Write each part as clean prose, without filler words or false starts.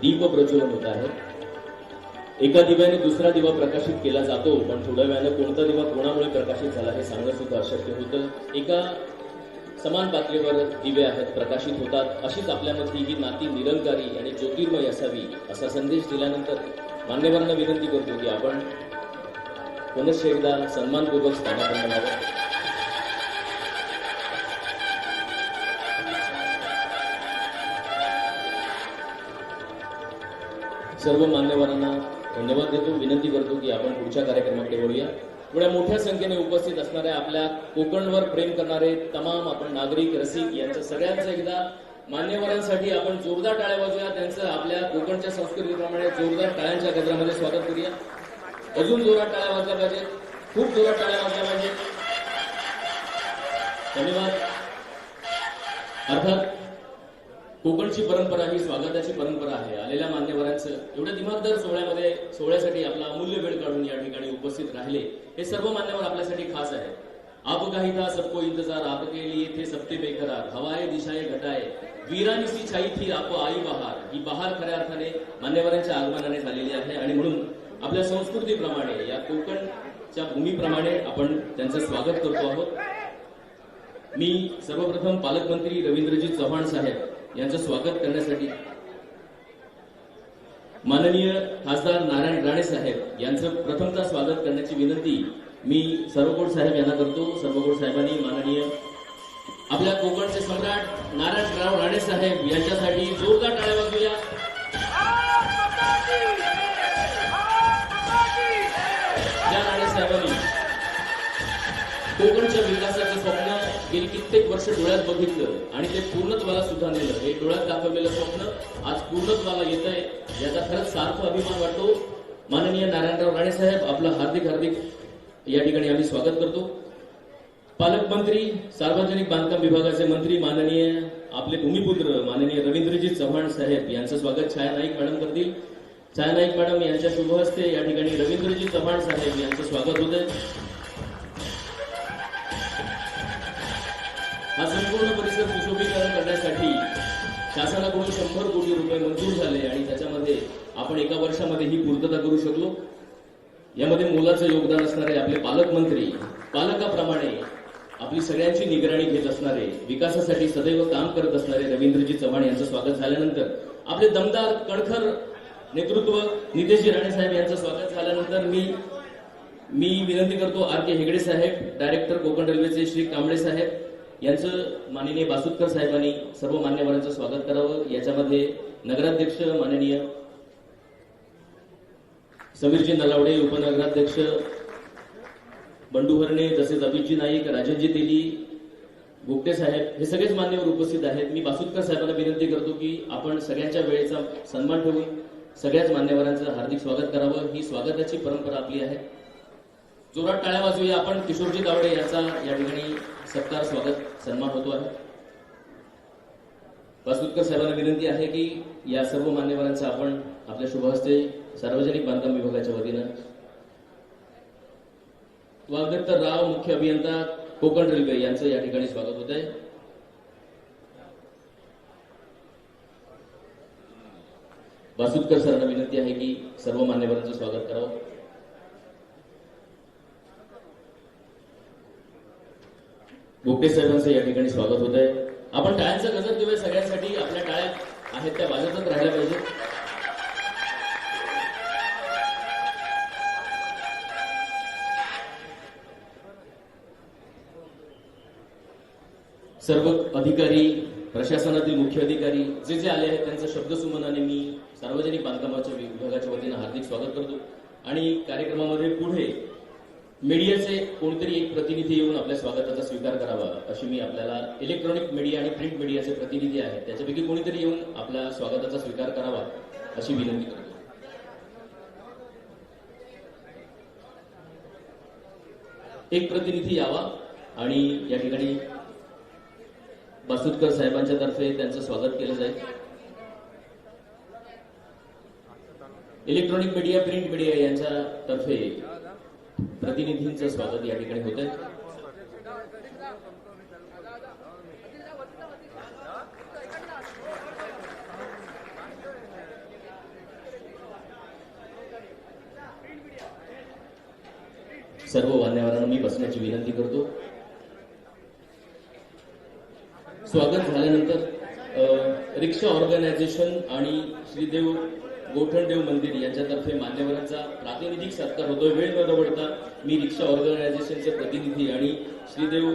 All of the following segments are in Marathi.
दीप प्रज्वलन होत आहे। एका दिव्याने दुसरा दिवा प्रकाशित केला जातो, पण थोड्या वेळानं कोणता दिवा कोणामुळे प्रकाशित झाला हे सांगणं सुद्धा अशक्य होतं। एका समान पातळीवर दिवे आहेत, प्रकाशित होतात। अशीच आपल्यामध्ये ही नाती निरंकारी आणि ज्योतिर्मय असावी असा संदेश दिल्यानंतर मान्यवरांना विनंती करतो की आपण पुनश्च एकदा सन्मानपूर्वक स्थानापन्न व्हावं। सर्व मान्यवरांना धन्यवाद देतो, विनंती करतो की आपण पुढच्या कार्यक्रमाकडे वळूया। एवढ्या मोठ्या संख्येने उपस्थित असणाऱ्या आपल्या कोकणवर प्रेम करणारे तमाम आपण नागरिक रसिक यांचं सगळ्यांचं एकदा मान्यवरांसाठी आपण जोरदार टाळ्या वाजवूया। त्यांचं आपल्या कोकणच्या संस्कृतीप्रमाणे जोरदार टाळ्यांच्या गजरामध्ये स्वागत करूया। अजून जोरात टाळ्या वाजल्या पाहिजे, खूप जोरात टाळ्या वाजल्या पाहिजे। धन्यवाद। अर्थात कोकणची परंपरा ही स्वागताची परंपरा आहे। आलेल्या मान्यवरांचं एवढ्या दिमागदार सोहळ्यासाठी आपला अमूल्य वेळ काढून या ठिकाणी उपस्थित राहिले हे सर्व मान्यवर आपल्यासाठी खास आहे। आप काही था सबको इंतजार, आपके लिए थे सबते बेकरार, हवाए दिशाए घटाए वीरानी सी छाई थी आप आई बहार। ही बहार खऱ्या अर्थाने मान्यवरांच्या आगमनाने झालेली आहे आणि म्हणून आपल्या संस्कृतीप्रमाणे या कोकणच्या भूमीप्रमाणे आपण त्यांचं स्वागत करतो आहोत। मी सर्वप्रथम पालकमंत्री रवींद्रजी चव्हाण साहेब यांचं स्वागत करण्यासाठी माननीय खासदार नारायण राणे साहेब यांचं प्रथमतः स्वागत करण्याची विनंती मी सर्वकोट साहेब यांना करतो। सर्वकोट साहेबांनी माननीय आपल्या कोकणचे सम्राट नारायण राणे साहेब यांच्यासाठी जोरदार टाळ्या वाजवूया। या राणे साहेबांनी कोकणच्या विकासाचं स्वप्न गेली कित्येक वर्ष डोळ्यात बघितलं आणि ते पूर्णत्वाला सुद्धा नेलं। हे डोळ्यात दाखवलेलं स्वप्न आज पूर्णत्वाला येत आहे, याचा खरंच सार्थ अभिमान वाटतो। माननीय नारायणराव राणे साहेब आपलं हार्दिक हार्दिक या ठिकाणी आम्ही स्वागत करतो। पालकमंत्री सार्वजनिक बांधकाम विभागाचे मंत्री माननीय आपले भूमिपुत्र माननीय रवींद्रजी चव्हाण साहेब यांचं स्वागत छाया नाईक मॅडम करतील। छाया नाईक मॅडम यांच्या शुभ हस्ते या ठिकाणी रवींद्रजी चव्हाण साहेब यांचं स्वागत होत आहे। हा संपूर्ण परिसर सुशोभीकरण करण्यासाठी शासनाकडून 100 कोटी रुपये मंजूर झाले आणि त्याच्यामध्ये आपण एका वर्षामध्ये ही पूर्तता करू शकलो। यामध्ये मोलाचं योगदान असणारे आपले पालकमंत्री, पालकाप्रमाणे आपली सगळ्यांची निगराणी घेत असणारे, विकासासाठी सदैव काम करत असणारे रवींद्रजी चव्हाण यांचं स्वागत झाल्यानंतर आपले दमदार कणखर नेतृत्व नितेशजी राणे साहेब यांचं स्वागत झाल्यानंतर मी विनंती करतो आर के हेगडे साहेब, डायरेक्टर कोकण रेल्वेचे श्री कांबळे साहेब यांचं माननीय बासुतकर साहेबांनी सर्व मान्यवरांचं स्वागत करावं। याच्यामध्ये नगराध्यक्ष माननीय समीरजी नलावडे, उपनगराध्यक्ष बंडू हरणे, तसेच अभितजी नाईक, राजनजी तेली, गुप्ते साहेब हे सगळेच मान्यवर उपस्थित आहेत। मी बासुतकर साहेबांना विनंती करतो की आपण सगळ्यांच्या वेळेचा सन्मान ठेवून सगळ्याच मान्यवरांचं हार्दिक स्वागत करावं। ही स्वागताची परंपरा आपली आहे। जोरात टाळ्या वाजवूया आपण। किशोरजी तावडे यांचा या ठिकाणी सत्कार स्वागत सन्मान होतो आहे। बासुतकर साहेबांना विनंती आहे की या सर्व मान्यवरांचं आपण आपल्या शुभ हस्ते सार्वजनिक बांधकाम विभागाच्या वतीनं वागदत्त राव, मुख्य अभियंता कोकण रेल्वे यांचं या ठिकाणी स्वागत होत आहे। बासुतकर सरांना विनंती आहे की सर्व मान्यवरांचं स्वागत करावं। गुप्ते साहेबांचं या ठिकाणी स्वागत होत आहे। आपण टाळ्यांचा गजर देऊया सगळ्यांसाठी। आपल्या टाळ्या आहेत त्या वाजतच राहिल्या पाहिजे। सर्व अधिकारी, प्रशासनातील मुख्य अधिकारी जे आले आहेत त्यांचं शब्दसुमनाने मी सार्वजनिक बांधकामाच्या विभागाच्या वतीनं हार्दिक स्वागत करतो। आणि कार्यक्रमामध्ये पुढे मीडियाचे कोणतरी एक प्रतिनिधी येऊन आपल्या स्वागताचा स्वीकार करावा अशी मी आपल्याला, इलेक्ट्रॉनिक मीडिया आणि प्रिंट मीडियाचे प्रतिनिधी आहेत त्याच्यापैकी कोणीतरी येऊन आपल्या स्वागताचा स्वीकार करावा अशी विनंती करतो। एक प्रतिनिधी यावा आणि या ठिकाणी बासुतकर साहेबांच्या तर्फे त्यांचं स्वागत केलं जाईल। इलेक्ट्रॉनिक मीडिया, प्रिंट मीडिया यांच्या तर्फे प्रतिनिधींचं स्वागत या ठिकाणी होत आहे। सर्व मान्यवरांना मी बसण्याची विनंती करतो. स्वागत झाल्यानंतर रिक्षा ऑर्गनायझेशन आणि श्रीदेव गोठणदेव मंदिर यांच्यातर्फे मान्यवरांचा प्रातिनिधिक सत्कार होतोय. वेळ न दवडता मी रिक्षा ऑर्गनायझेशनचे प्रतिनिधी आणि श्रीदेव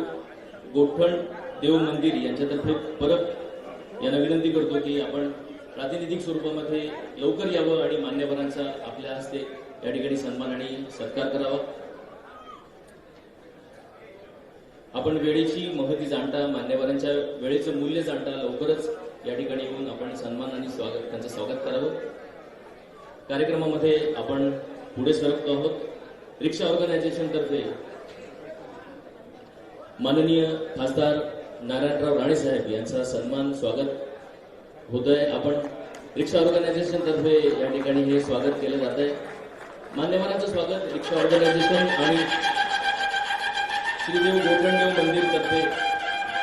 गोठणदेव मंदिर यांच्यातर्फे परत यांना विनंती करतो की आपण प्रातिनिधिक स्वरूपामध्ये लवकर यावं आणि मान्यवरांचा आपल्या हस्ते या ठिकाणी सन्मान आणि सत्कार करावा. आपण वेळेची महती जाणता, मान्यवरांच्या वेळेचं मूल्य जाणता लवकरच या ठिकाणी येऊन आपण सन्मान आणि त्यांचं स्वागत करावं. कार्यक्रमामध्ये आपण पुढे सरकतो आहोत. रिक्षा ऑर्गनायझेशन तर्फे माननीय खासदार नारायणराव राणे साहेब यांचा सन्मान स्वागत होतंय. आपण रिक्षा ऑर्गनायझेशन तर्फे या ठिकाणी हे स्वागत केलं जात आहे. मान्यवरांचं स्वागत रिक्षा ऑर्गनायझेशन आणि श्रीदेव गोठणदेव मंदिर तर्फे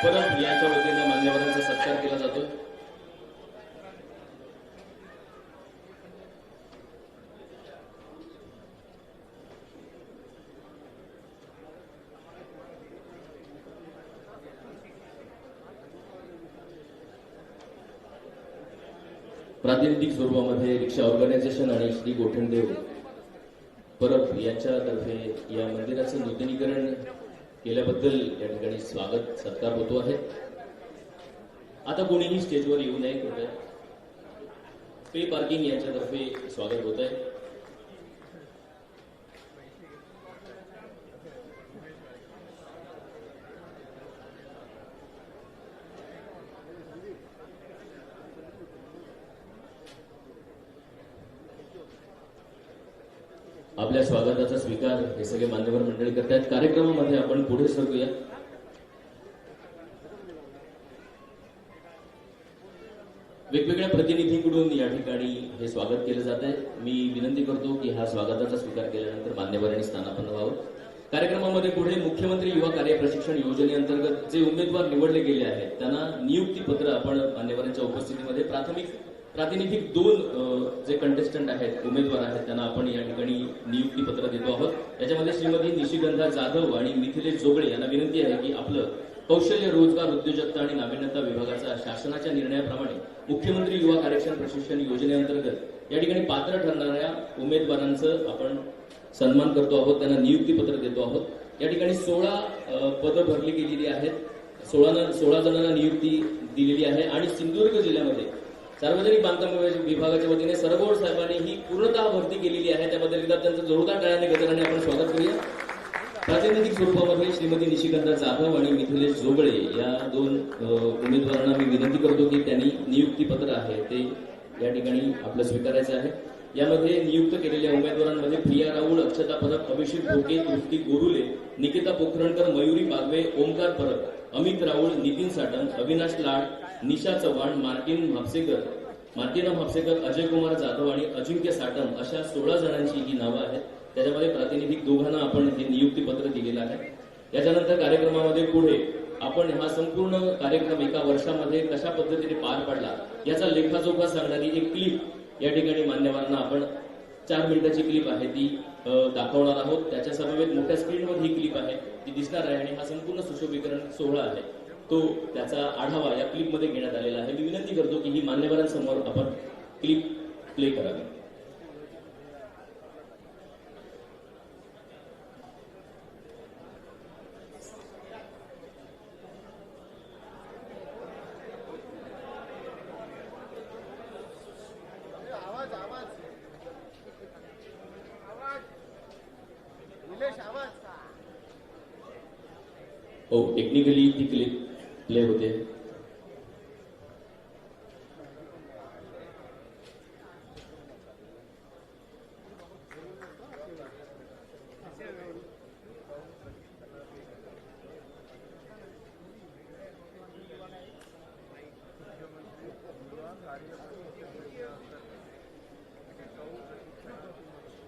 परत यांच्या वतीनं मान्यवरांचा सत्कार केला जातो. प्रातिनिधिक स्वरूपामध्ये रिक्षा ऑर्गनायझेशन आणि श्री गोठणदेव परब यांच्यातर्फे या मंदिराचं नूतनीकरण केल्याबद्दल या ठिकाणी स्वागत सत्कार होतो आहे. आता कोणीही स्टेजवर येऊ नये कृपया. पे पार्किंग यांच्यातर्फे स्वागत होत आहे. आपल्या स्वागताचा स्वीकार हे सगळे मान्यवर मंडळी करतात. कार्यक्रमामध्ये आपण पुढे सरकूया. वेगवेगळ्या प्रतिनिधींकडून या ठिकाणी हे स्वागत केलं जात आहे. मी विनंती करतो की हा स्वागताचा स्वीकार केल्यानंतर मान्यवरांनी स्थानापन्न व्हावं. कार्यक्रमामध्ये पुढे मुख्यमंत्री युवा कार्य प्रशिक्षण योजनेअंतर्गत जे उमेदवार निवडले गेले आहेत त्यांना नियुक्तीपत्र आपण मान्यवरांच्या उपस्थितीमध्ये प्रातिनिधिक 2 जे कंटेस्टंट आहेत, उमेदवार आहेत, त्यांना आपण या ठिकाणी नियुक्तीपत्र देतो आहोत. याच्यामध्ये श्रीमती निशिगंधा जाधव आणि मिथिलेश जोगळे यांना विनंती आहे की आपलं कौशल्य, रोजगार, उद्योजकता आणि नाविन्यता विभागाचा शासनाच्या निर्णयाप्रमाणे मुख्यमंत्री युवा कार्यक्षम प्रशिक्षण योजनेअंतर्गत या ठिकाणी पात्र ठरणाऱ्या उमेदवारांचं आपण सन्मान करतो आहोत, त्यांना नियुक्तीपत्र देतो आहोत. या ठिकाणी 16 पदं भरली गेलेली आहेत. 16 जणांना नियुक्ती दिलेली आहे आणि सिंधुदुर्ग जिल्ह्यामध्ये सार्वजनिक बांधकाम विभागाच्या वतीने सरगोड साहेबांनी ही पूर्णतः भरती केलेली आहे. त्याबद्दल एकदा त्यांचं जोरदार टाळ्याने गजराने आपण स्वागत करूया. प्रातिनिधिक स्वरूपामध्ये श्रीमती निशिगंधा जाधव आणि मिथिलेश जोगळे या 2 उमेदवारांना मी विनंती करतो की त्यांनी नियुक्तीपत्र आहे ते या ठिकाणी आपलं स्वीकारायचं आहे. यामध्ये नियुक्त केलेल्या उमेदवारांमध्ये प्रिया राऊळ, अक्षता परब, अभिषेक भोके, तृप्ती गोरुले, निकिता पोखरणकर, मयुरी बागवे, ओमकार परब, अमित राऊळ, नितीन साटम, अविनाश लाड, निशा चव्हाण, मार्टिना म्हापसेकर, अजय कुमार जाधव आणि अजिंक्य साटम अशा 16 जणांची ही नावं आहेत. त्याच्यामध्ये प्रातिनिधिक 2 आपण हे नियुक्तीपत्र दिलेलं आहे. याच्यानंतर कार्यक्रमामध्ये पुढे आपण हा संपूर्ण कार्यक्रम एका वर्षामध्ये कशा पद्धतीने पार पडला याचा लेखाजोखा सांगणारी एक क्लिप या ठिकाणी मान्यवरांना आपण 4 मिनिटाची क्लिप आहे ती दाखवणार आहोत. त्याच्या समवेत मोठ्या स्क्रीनवर ही क्लिप आहे ती दिसणार आहे आणि हा संपूर्ण सुशोभीकरण सोहळा आहे तो त्याचा आढावा या क्लिपमध्ये घेण्यात आलेला आहे. मी विनंती करतो की ही मान्यवरांसमोर आपण क्लिप प्ले करावी. हो, टेक्निकली ती क्लिप प्ले होते.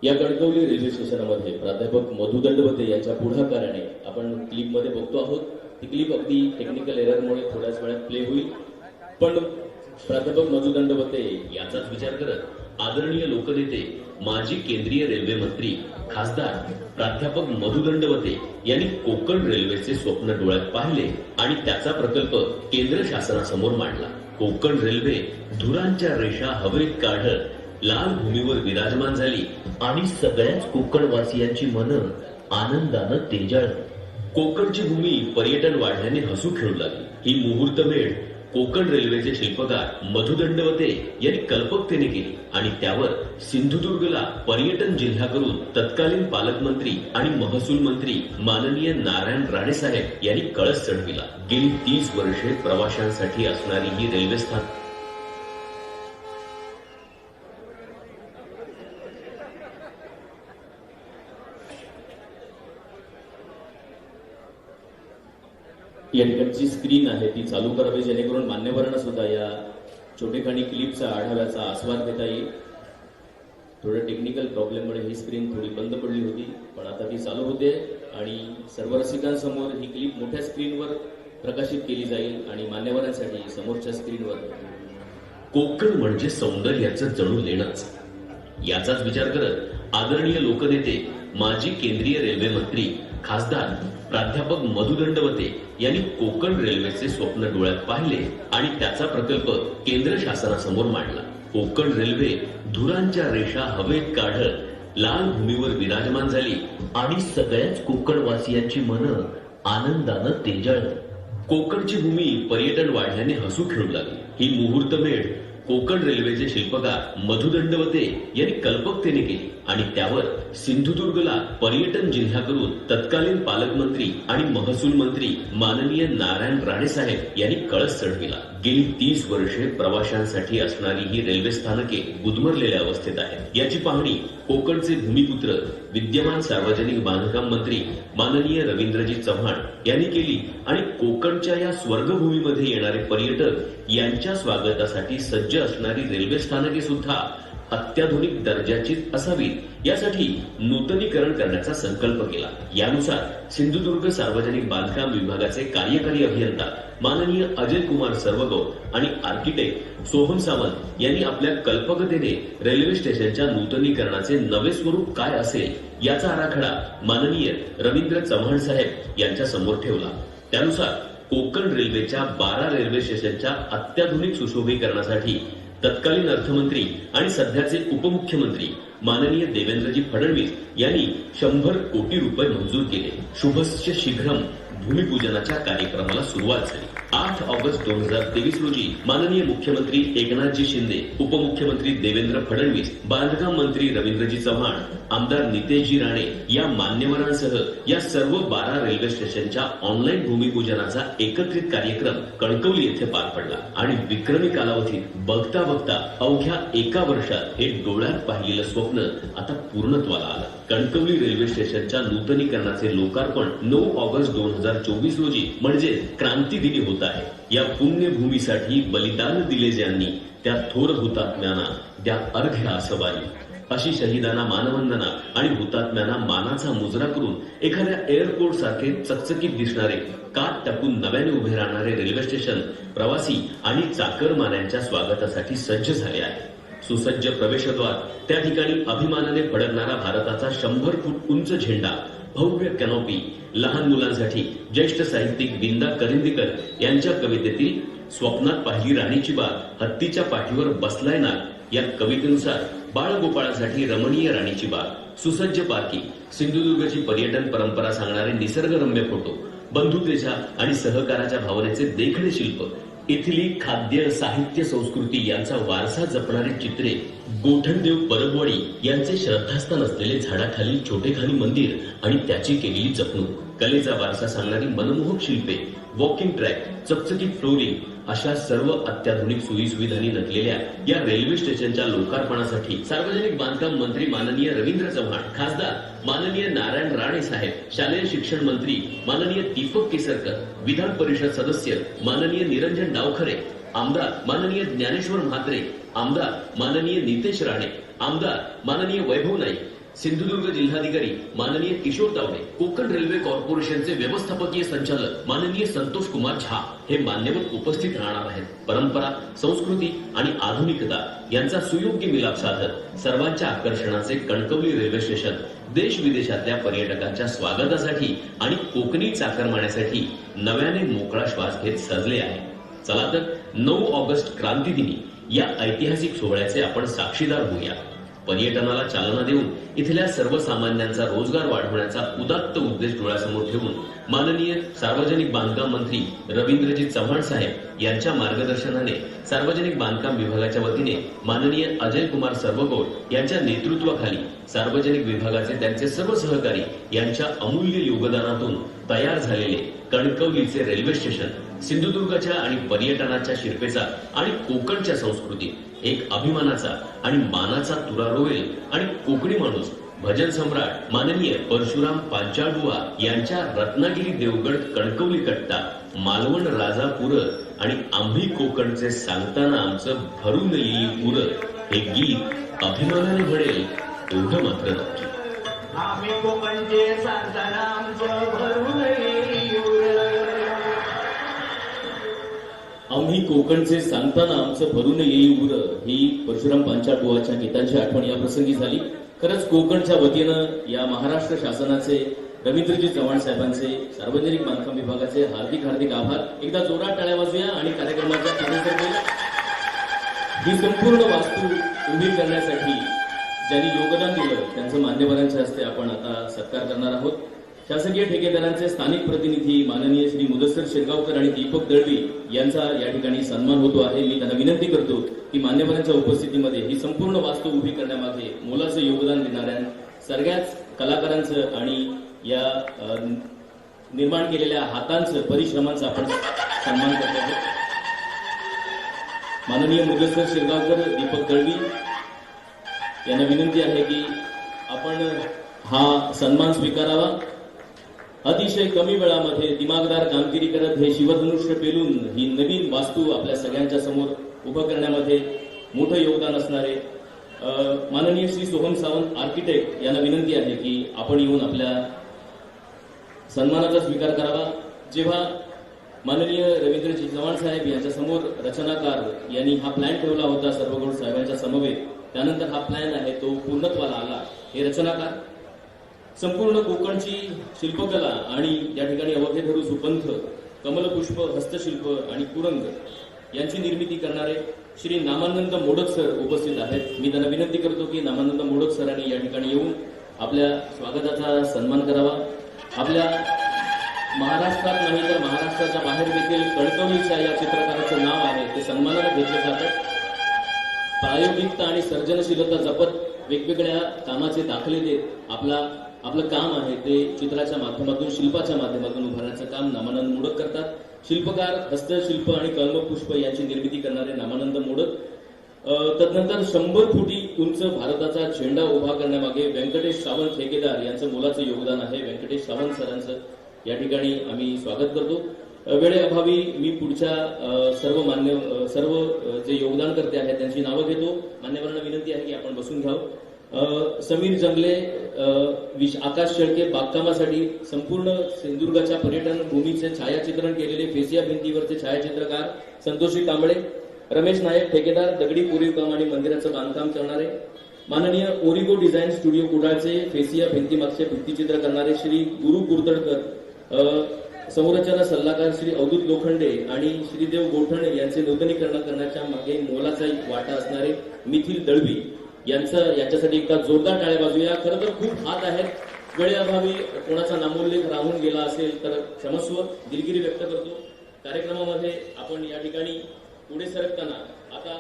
या कणकवली रेल्वे स्टेशनमध्ये प्राध्यापक मधु दंडवते यांच्या पुढाकाराने आपण क्लिपमध्ये बघतो आहोत. ती क्लिप अगदी टेक्निकल एररमुळे थोड्याच वेळात प्ले होईल, पण प्राध्यापक मधु दंडवते याचाच विचार करत आदरणीय लोकनेते माजी केंद्रीय रेल्वे मंत्री खासदार प्राध्यापक मधु दंडवते यांनी कोकण रेल्वेचे स्वप्न डोळ्यात पाहिले आणि त्याचा प्रकल्प केंद्र शासनासमोर मांडला. कोकण रेल्वे धुरांच्या रेषा हवेत काढत लाल भूमीवर विराजमान झाली आणि सगळ्याच कोकणवासियांची मनं आनंदानं तेजाळली. कोकणची भूमी पर्यटन वाढल्याने हसू खेळू लागली. ही मुहूर्तमेढ कोकण रेल्वेचे शिल्पकार मधु दंडवते यांनी कल्पकतेने केली आणि त्यावर सिंधुदुर्गला पर्यटन जिल्हा करून तत्कालीन पालकमंत्री आणि महसूल मंत्री माननीय नारायण राणे साहेब यांनी कळस चढविला. गेली 30 वर्षे प्रवाशांसाठी असणारी ही रेल्वे स्थानक या ठिकाणची स्क्रीन आहे ती चालू करावी जेणेकरून मान्यवरांना सुद्धा या छोटेखानी क्लिपचा आढाव्याचा आस्वाद घेता येईल. थोडं टेक्निकल प्रॉब्लेममुळे ही स्क्रीन थोडी बंद पडली होती, पण आता ती चालू होते आणि सर्व रसिकांसमोर ही क्लिप मोठ्या स्क्रीनवर प्रकाशित केली जाईल आणि मान्यवरांसाठी समोरच्या स्क्रीनवर. कोकण म्हणजे सौंदर्याचं जणू लेणंच. याचाच विचार करत आदरणीय लोकनेते माजी केंद्रीय रेल्वे मंत्री खासदार प्राध्यापक मधु दंडवते यांनी कोकण रेल्वेचे स्वप्न डोळ्यात पाहिले आणि त्याचा प्रकल्प केंद्र शासनासमोर मांडला. कोकण रेल्वे धुरांच्या रेषा हवेत काढत लाल भूमीवर विराजमान झाली आणि सगळ्याच कोकणवासियांची मनं आनंदानं तेजाळली. कोकणची भूमी पर्यटन वाढल्याने हसू खेळू लागली. ही मुहूर्तमेढ कोकण रेल्वेचे शिल्पकार मधु दंडवते यांनी कल्पकतेने केली आणि त्यावर सिंधुदुर्गला पर्यटन जिल्हा करून तत्कालीन पालकमंत्री आणि महसूल मंत्री माननीय नारायण राणे साहेब यांनी कळस चढविला. गेली 30 वर्षे प्रवाशांसाठी असणारी ही रेल्वे स्थानके गुदमरलेल्या अवस्थेत आहेत. याची पाहणी कोकणचे भूमिपुत्र विद्यमान सार्वजनिक बांधकाम मंत्री माननीय रवींद्रजी चव्हाण यांनी केली आणि कोकणच्या या स्वर्गभूमीमध्ये येणारे पर्यटक यांच्या स्वागतासाठी सज्ज असणारी रेल्वे स्थानके सुद्धा अत्याधुनिक दर्जाचीच असावीत यासाठी नूतनीकरण करण्याचा संकल्प केला. यानुसार सिंधुदुर्ग सार्वजनिक बांधकाम विभागाचे कार्यकारी अभियंता माननीय अजय कुमार सर्वगौ आणि आर्किटेक्ट सोहम सावंत यांनी आपल्या कल्पकतेने रेल्वे स्टेशनच्या नूतनीकरणाचे नवे स्वरूप काय असेल याचा आराखडा माननीय रवींद्र चव्हाण साहेब यांच्या समोर ठेवला. त्यानुसार कोकण रेल्वेच्या 12 रेल्वे स्टेशनच्या अत्याधुनिक सुशोभीकरणासाठी तत्कालीन अर्थमंत्री आणि सध्याचे उपमुख्यमंत्री माननीय देवेंद्रजी फडणवीस यांनी 100 कोटी रुपये मंजूर केले. शुभस्य शीघ्रम भूमिपूजनाच्या कार्यक्रमाला सुरुवात झाली. 8 ऑगस्ट 2023 रोजी माननीय मुख्यमंत्री एकनाथजी शिंदे, उपमुख्यमंत्री देवेंद्र फडणवीस, बांधकाम मंत्री रवींद्रजी चव्हाण, आमदार नितेशजी राणे या मान्यवरांसह या सर्व 12 रेल्वे स्टेशनच्या ऑनलाईन भूमिपूजनाचा एकत्रित कार्यक्रम कणकवली येथे पार पडला आणि विक्रमी कालावधीत बघता बघता अवघ्या एका वर्षात हे डोळ्यात पाहिलेलं स्वप्न आता पूर्णत्वाला आलं. कणकवली रेल्वे स्टेशनच्या नूतनीकरणाचे लोकार्पण 9 ऑगस्ट 2024 रोजी म्हणजे क्रांती दिनी होत आहे. या पुण्यभूमीसाठी बलिदान दिले ज्यांनी त्या थोर हुतात्म्यांना द्या अर्घ्य आसवारी. अशी शहीदांना मानवंदना आणि हुतात्म्यांना मानाचा मुजरा करून एखाद्या एअरपोर्ट सारखे चकचकीत दिसणारे कात टाकून नव्याने उभे राहणारे रेल्वे स्टेशन प्रवासी आणि चाकरमान्यांच्या स्वागतासाठी सज्ज झाले आहे. सुसज्ज प्रवेशद्वार, त्या ठिकाणी अभिमानाने फडकणारा भारताचा 100 फूट उंच झेंडा, भव्य कॅनॉपी, लहान मुलांसाठी ज्येष्ठ साहित्यिक विंदा करंदीकर यांच्या कवितेतील स्वप्नात पाहिली राणीची बाग, हत्तीच्या पाठीवर बसलाय नाग या कवितेनुसार बाळगोपाळासाठी रमणीय राणीची बाग, सुसज्ज पार्किंग, सिंधुदुर्गची पर्यटन परंपरा सांगणारे निसर्गरम्य फोटो, बंधुतेच्या आणि सहकाराच्या भावनेचे देखणे शिल्प, इथली खाद्य, साहित्य, संस्कृती यांचा वारसा जपणारी चित्रे, गोठणदेव परबवाडी यांचे श्रद्धास्थान असलेले झाडाखाली छोटेखानी मंदिर आणि त्याची केलेली जपणूक, कलेचा वारसा सांगणारी मनमोहक शिल्पे, वॉकिंग ट्रॅक, चकचकीत फ्लोरिंग अशा सर्व अत्याधुनिक सोयीसुविधांनी नटलेल्या या रेल्वे स्टेशनच्या लोकार्पणासाठी सार्वजनिक बांधकाम मंत्री माननीय रवींद्र चव्हाण, खासदार माननीय नारायण राणे साहेब, शालेय शिक्षण मंत्री माननीय दीपक केसरकर, विधान परिषद सदस्य माननीय निरंजन डावखरे, आमदार माननीय ज्ञानेश्वर म्हात्रे, आमदार माननीय नितेश राणे, आमदार माननीय वैभव नाईक, सिंधुदुर्ग जिल्हाधिकारी माननीय किशोर तावडे, कोकण रेल्वे कॉर्पोरेशनचे व्यवस्थापकीय संचालक माननीय संतोष कुमार झा हे मान्यवर उपस्थित राहणार आहेत. परंपरा, संस्कृती आणि आधुनिकता यांचा सुयोग्य मिलाप साधत सर्वांच्या आकर्षणाचे कणकवली रेल्वे स्टेशन देश विदेशातल्या पर्यटकांच्या स्वागतासाठी आणि कोकणी चाकरमान्यासाठी नव्याने मोकळा श्वास घेत सजले आहे. चला तर 9 ऑगस्ट क्रांती दिनी या ऐतिहासिक सोहळ्याचे आपण साक्षीदार होऊया. पर्यटनाला चालना देऊन इथल्या सर्वसामान्यांचा रोजगार वाढवण्याचा उदात्त उद्देश डोळ्यासमोर ठेवून माननीय सार्वजनिक बांधकाम मंत्री रवींद्रजी चव्हाण साहेब यांच्या मार्गदर्शनाने सार्वजनिक बांधकाम विभागाच्या वतीने माननीय अजय कुमार सर्वगोड यांच्या नेतृत्वाखाली सार्वजनिक विभागाचे त्यांचे सर्व सहकारी यांच्या अमूल्य योगदानातून तयार झालेले कणकवलीचे रेल्वे स्टेशन सिंधुदुर्गाच्या आणि पर्यटनाच्या शिरपेचा आणि कोकणच्या संस्कृतीत एक अभिमानाचा आणि मानाचा तुरा रोवेल आणि कोकणी माणूस भजन सम्राट माननीय परशुराम पांचाळबुवा यांच्या रत्नागिरी देवगड कणकवली कट्टा मालवण राजापूर आणि आम्ही कोकणचे सांगताना आमचं भरून येईल पुर हे गीत अभिमानाने म्हणेल एवढं मात्र नक्की. आम्ही कोकणचे सांगताना आमचं भरून येईल पुर. आम्ही कोकणचे सांगताना आमचं भरून येईल उर ही परशुराम पांचाळबुवाच्या गीतांची आठवण या प्रसंगी झाली. खरंच कोकणच्या वतीनं या महाराष्ट्र शासनाचे रवींद्रजी चव्हाण साहेबांचे सार्वजनिक बांधकाम विभागाचे हार्दिक हार्दिक आभार. एकदा जोरात टाळ्या वाजूया आणि कार्यक्रमाच्या पुढे ही संपूर्ण वास्तू उभी करण्यासाठी ज्यांनी योगदान दिलं त्यांचं मान्यवरांच्या हस्ते आपण आता सत्कार करणार आहोत. शासकीय ठेकेदारांचे स्थानिक प्रतिनिधी माननीय श्री मुदस्सर शिरगावकर आणि दीपक दळवी यांचा या ठिकाणी सन्मान होतो आहे. मी त्यांना विनंती करतो की मान्यवरांच्या उपस्थितीमध्ये ही संपूर्ण वास्तू उभी करण्यामागे मोलाचं योगदान देणाऱ्या सगळ्याच कलाकारांचं आणि या निर्माण केलेल्या हातांचं परिश्रमांचा आपण सन्मान करतो आहोत. माननीय मुदस्सर शिरगावकर, दीपक दळवी यांना विनंती आहे की आपण हा सन्मान स्वीकारावा. अतिशय कमी वेळामध्ये दिमागदार कामगिरी करत हे शिवधनुष्य पेलून ही नवीन वास्तू आपल्या सगळ्यांच्या समोर उभं करण्यामध्ये मोठं योगदान असणारे माननीय श्री सोहम सावंत आर्किटेक्ट यांना विनंती आहे की आपण येऊन आपल्या सन्मानाचा स्वीकार करावा. जेव्हा माननीय रवींद्रजी चव्हाण साहेब यांच्या समोर रचनाकार यांनी हा प्लॅन ठेवला होता सर्वगोड साहेबांच्या समवेत, त्यानंतर हा प्लॅन आहे तो पूर्णत्वाला आला. हे रचनाकार संपूर्ण कोकणची शिल्पकला आणि या ठिकाणी अवघेधरू सुपंथ, कमलपुष्प, हस्तशिल्प आणि कुरंग यांची निर्मिती करणारे श्री नामानंद मोडक सर उपस्थित आहेत. मी त्यांना विनंती करतो की नामानंद मोडक सरांनी या ठिकाणी येऊन आपल्या स्वागताचा सन्मान करावा. आपल्या महाराष्ट्रात नाही तर महाराष्ट्राच्या बाहेर देखील कणकवलीच्या या चित्रकाराचं नाव आहे ते सन्मानाने घेतले जातात. प्रायोगिकता आणि सर्जनशीलता जपत वेगवेगळ्या कामाचे दाखले देत आपलं काम आहे ते चित्राच्या माध्यमातून, शिल्पाच्या माध्यमातून उभारण्याचं काम नामानंद मोडक करतात. शिल्पकार, हस्तशिल्प आणि कलमपुष्प यांची निर्मिती करणारे नामानंद मोडक. तदनंतर 100 फुटी उंच भारताचा झेंडा उभा करण्यामागे व्यंकटेश सावंत ठेकेदार यांचं मोलाचं योगदान आहे. व्यंकटेश सावंत सरांचं या ठिकाणी आम्ही स्वागत करतो. वेळेअभावी मी पुढच्या सर्व जे योगदानकर्ते आहेत त्यांची नावं घेतो. मान्यवरांना विनंती आहे की आपण बसून घ्यावं. समीर जंगले, आकाश शेळके बागकामासाठी संपूर्ण सिंधुदुर्गाच्या पर्यटन भूमीचे छायाचित्रण केलेले फेसिया भिंतीवरचे छायाचित्रकार संतोषी कांबळे. रमेश नायक ठेकेदार, दगडी कोरीव काम आणि मंदिराचं बांधकाम करणारे. माननीय ओरिगो डिझाईन स्टुडिओ कुडाळचे फेसिया भिंतीमागचे भित्तीचित्र करणारे श्री गुरु कुर्तडकर. संरचना सल्लागार श्री अवधूत लोखंडे आणि श्रीदेव गोठण यांचे नूतनीकरण करण्याच्या मागे मोलाचा वाटा असणारे मिथिल दळवी याच्यासाठी एकदा जोरदार टाळ्या वाजूया. खरं तर खूप हात आहेत. वेळेअभावी कोणाचा नामोल्लेख राहून गेला असेल तर क्षमस्व, दिलगिरी व्यक्त करतो. कार्यक्रमामध्ये आपण या ठिकाणी पुढे सरकताना आता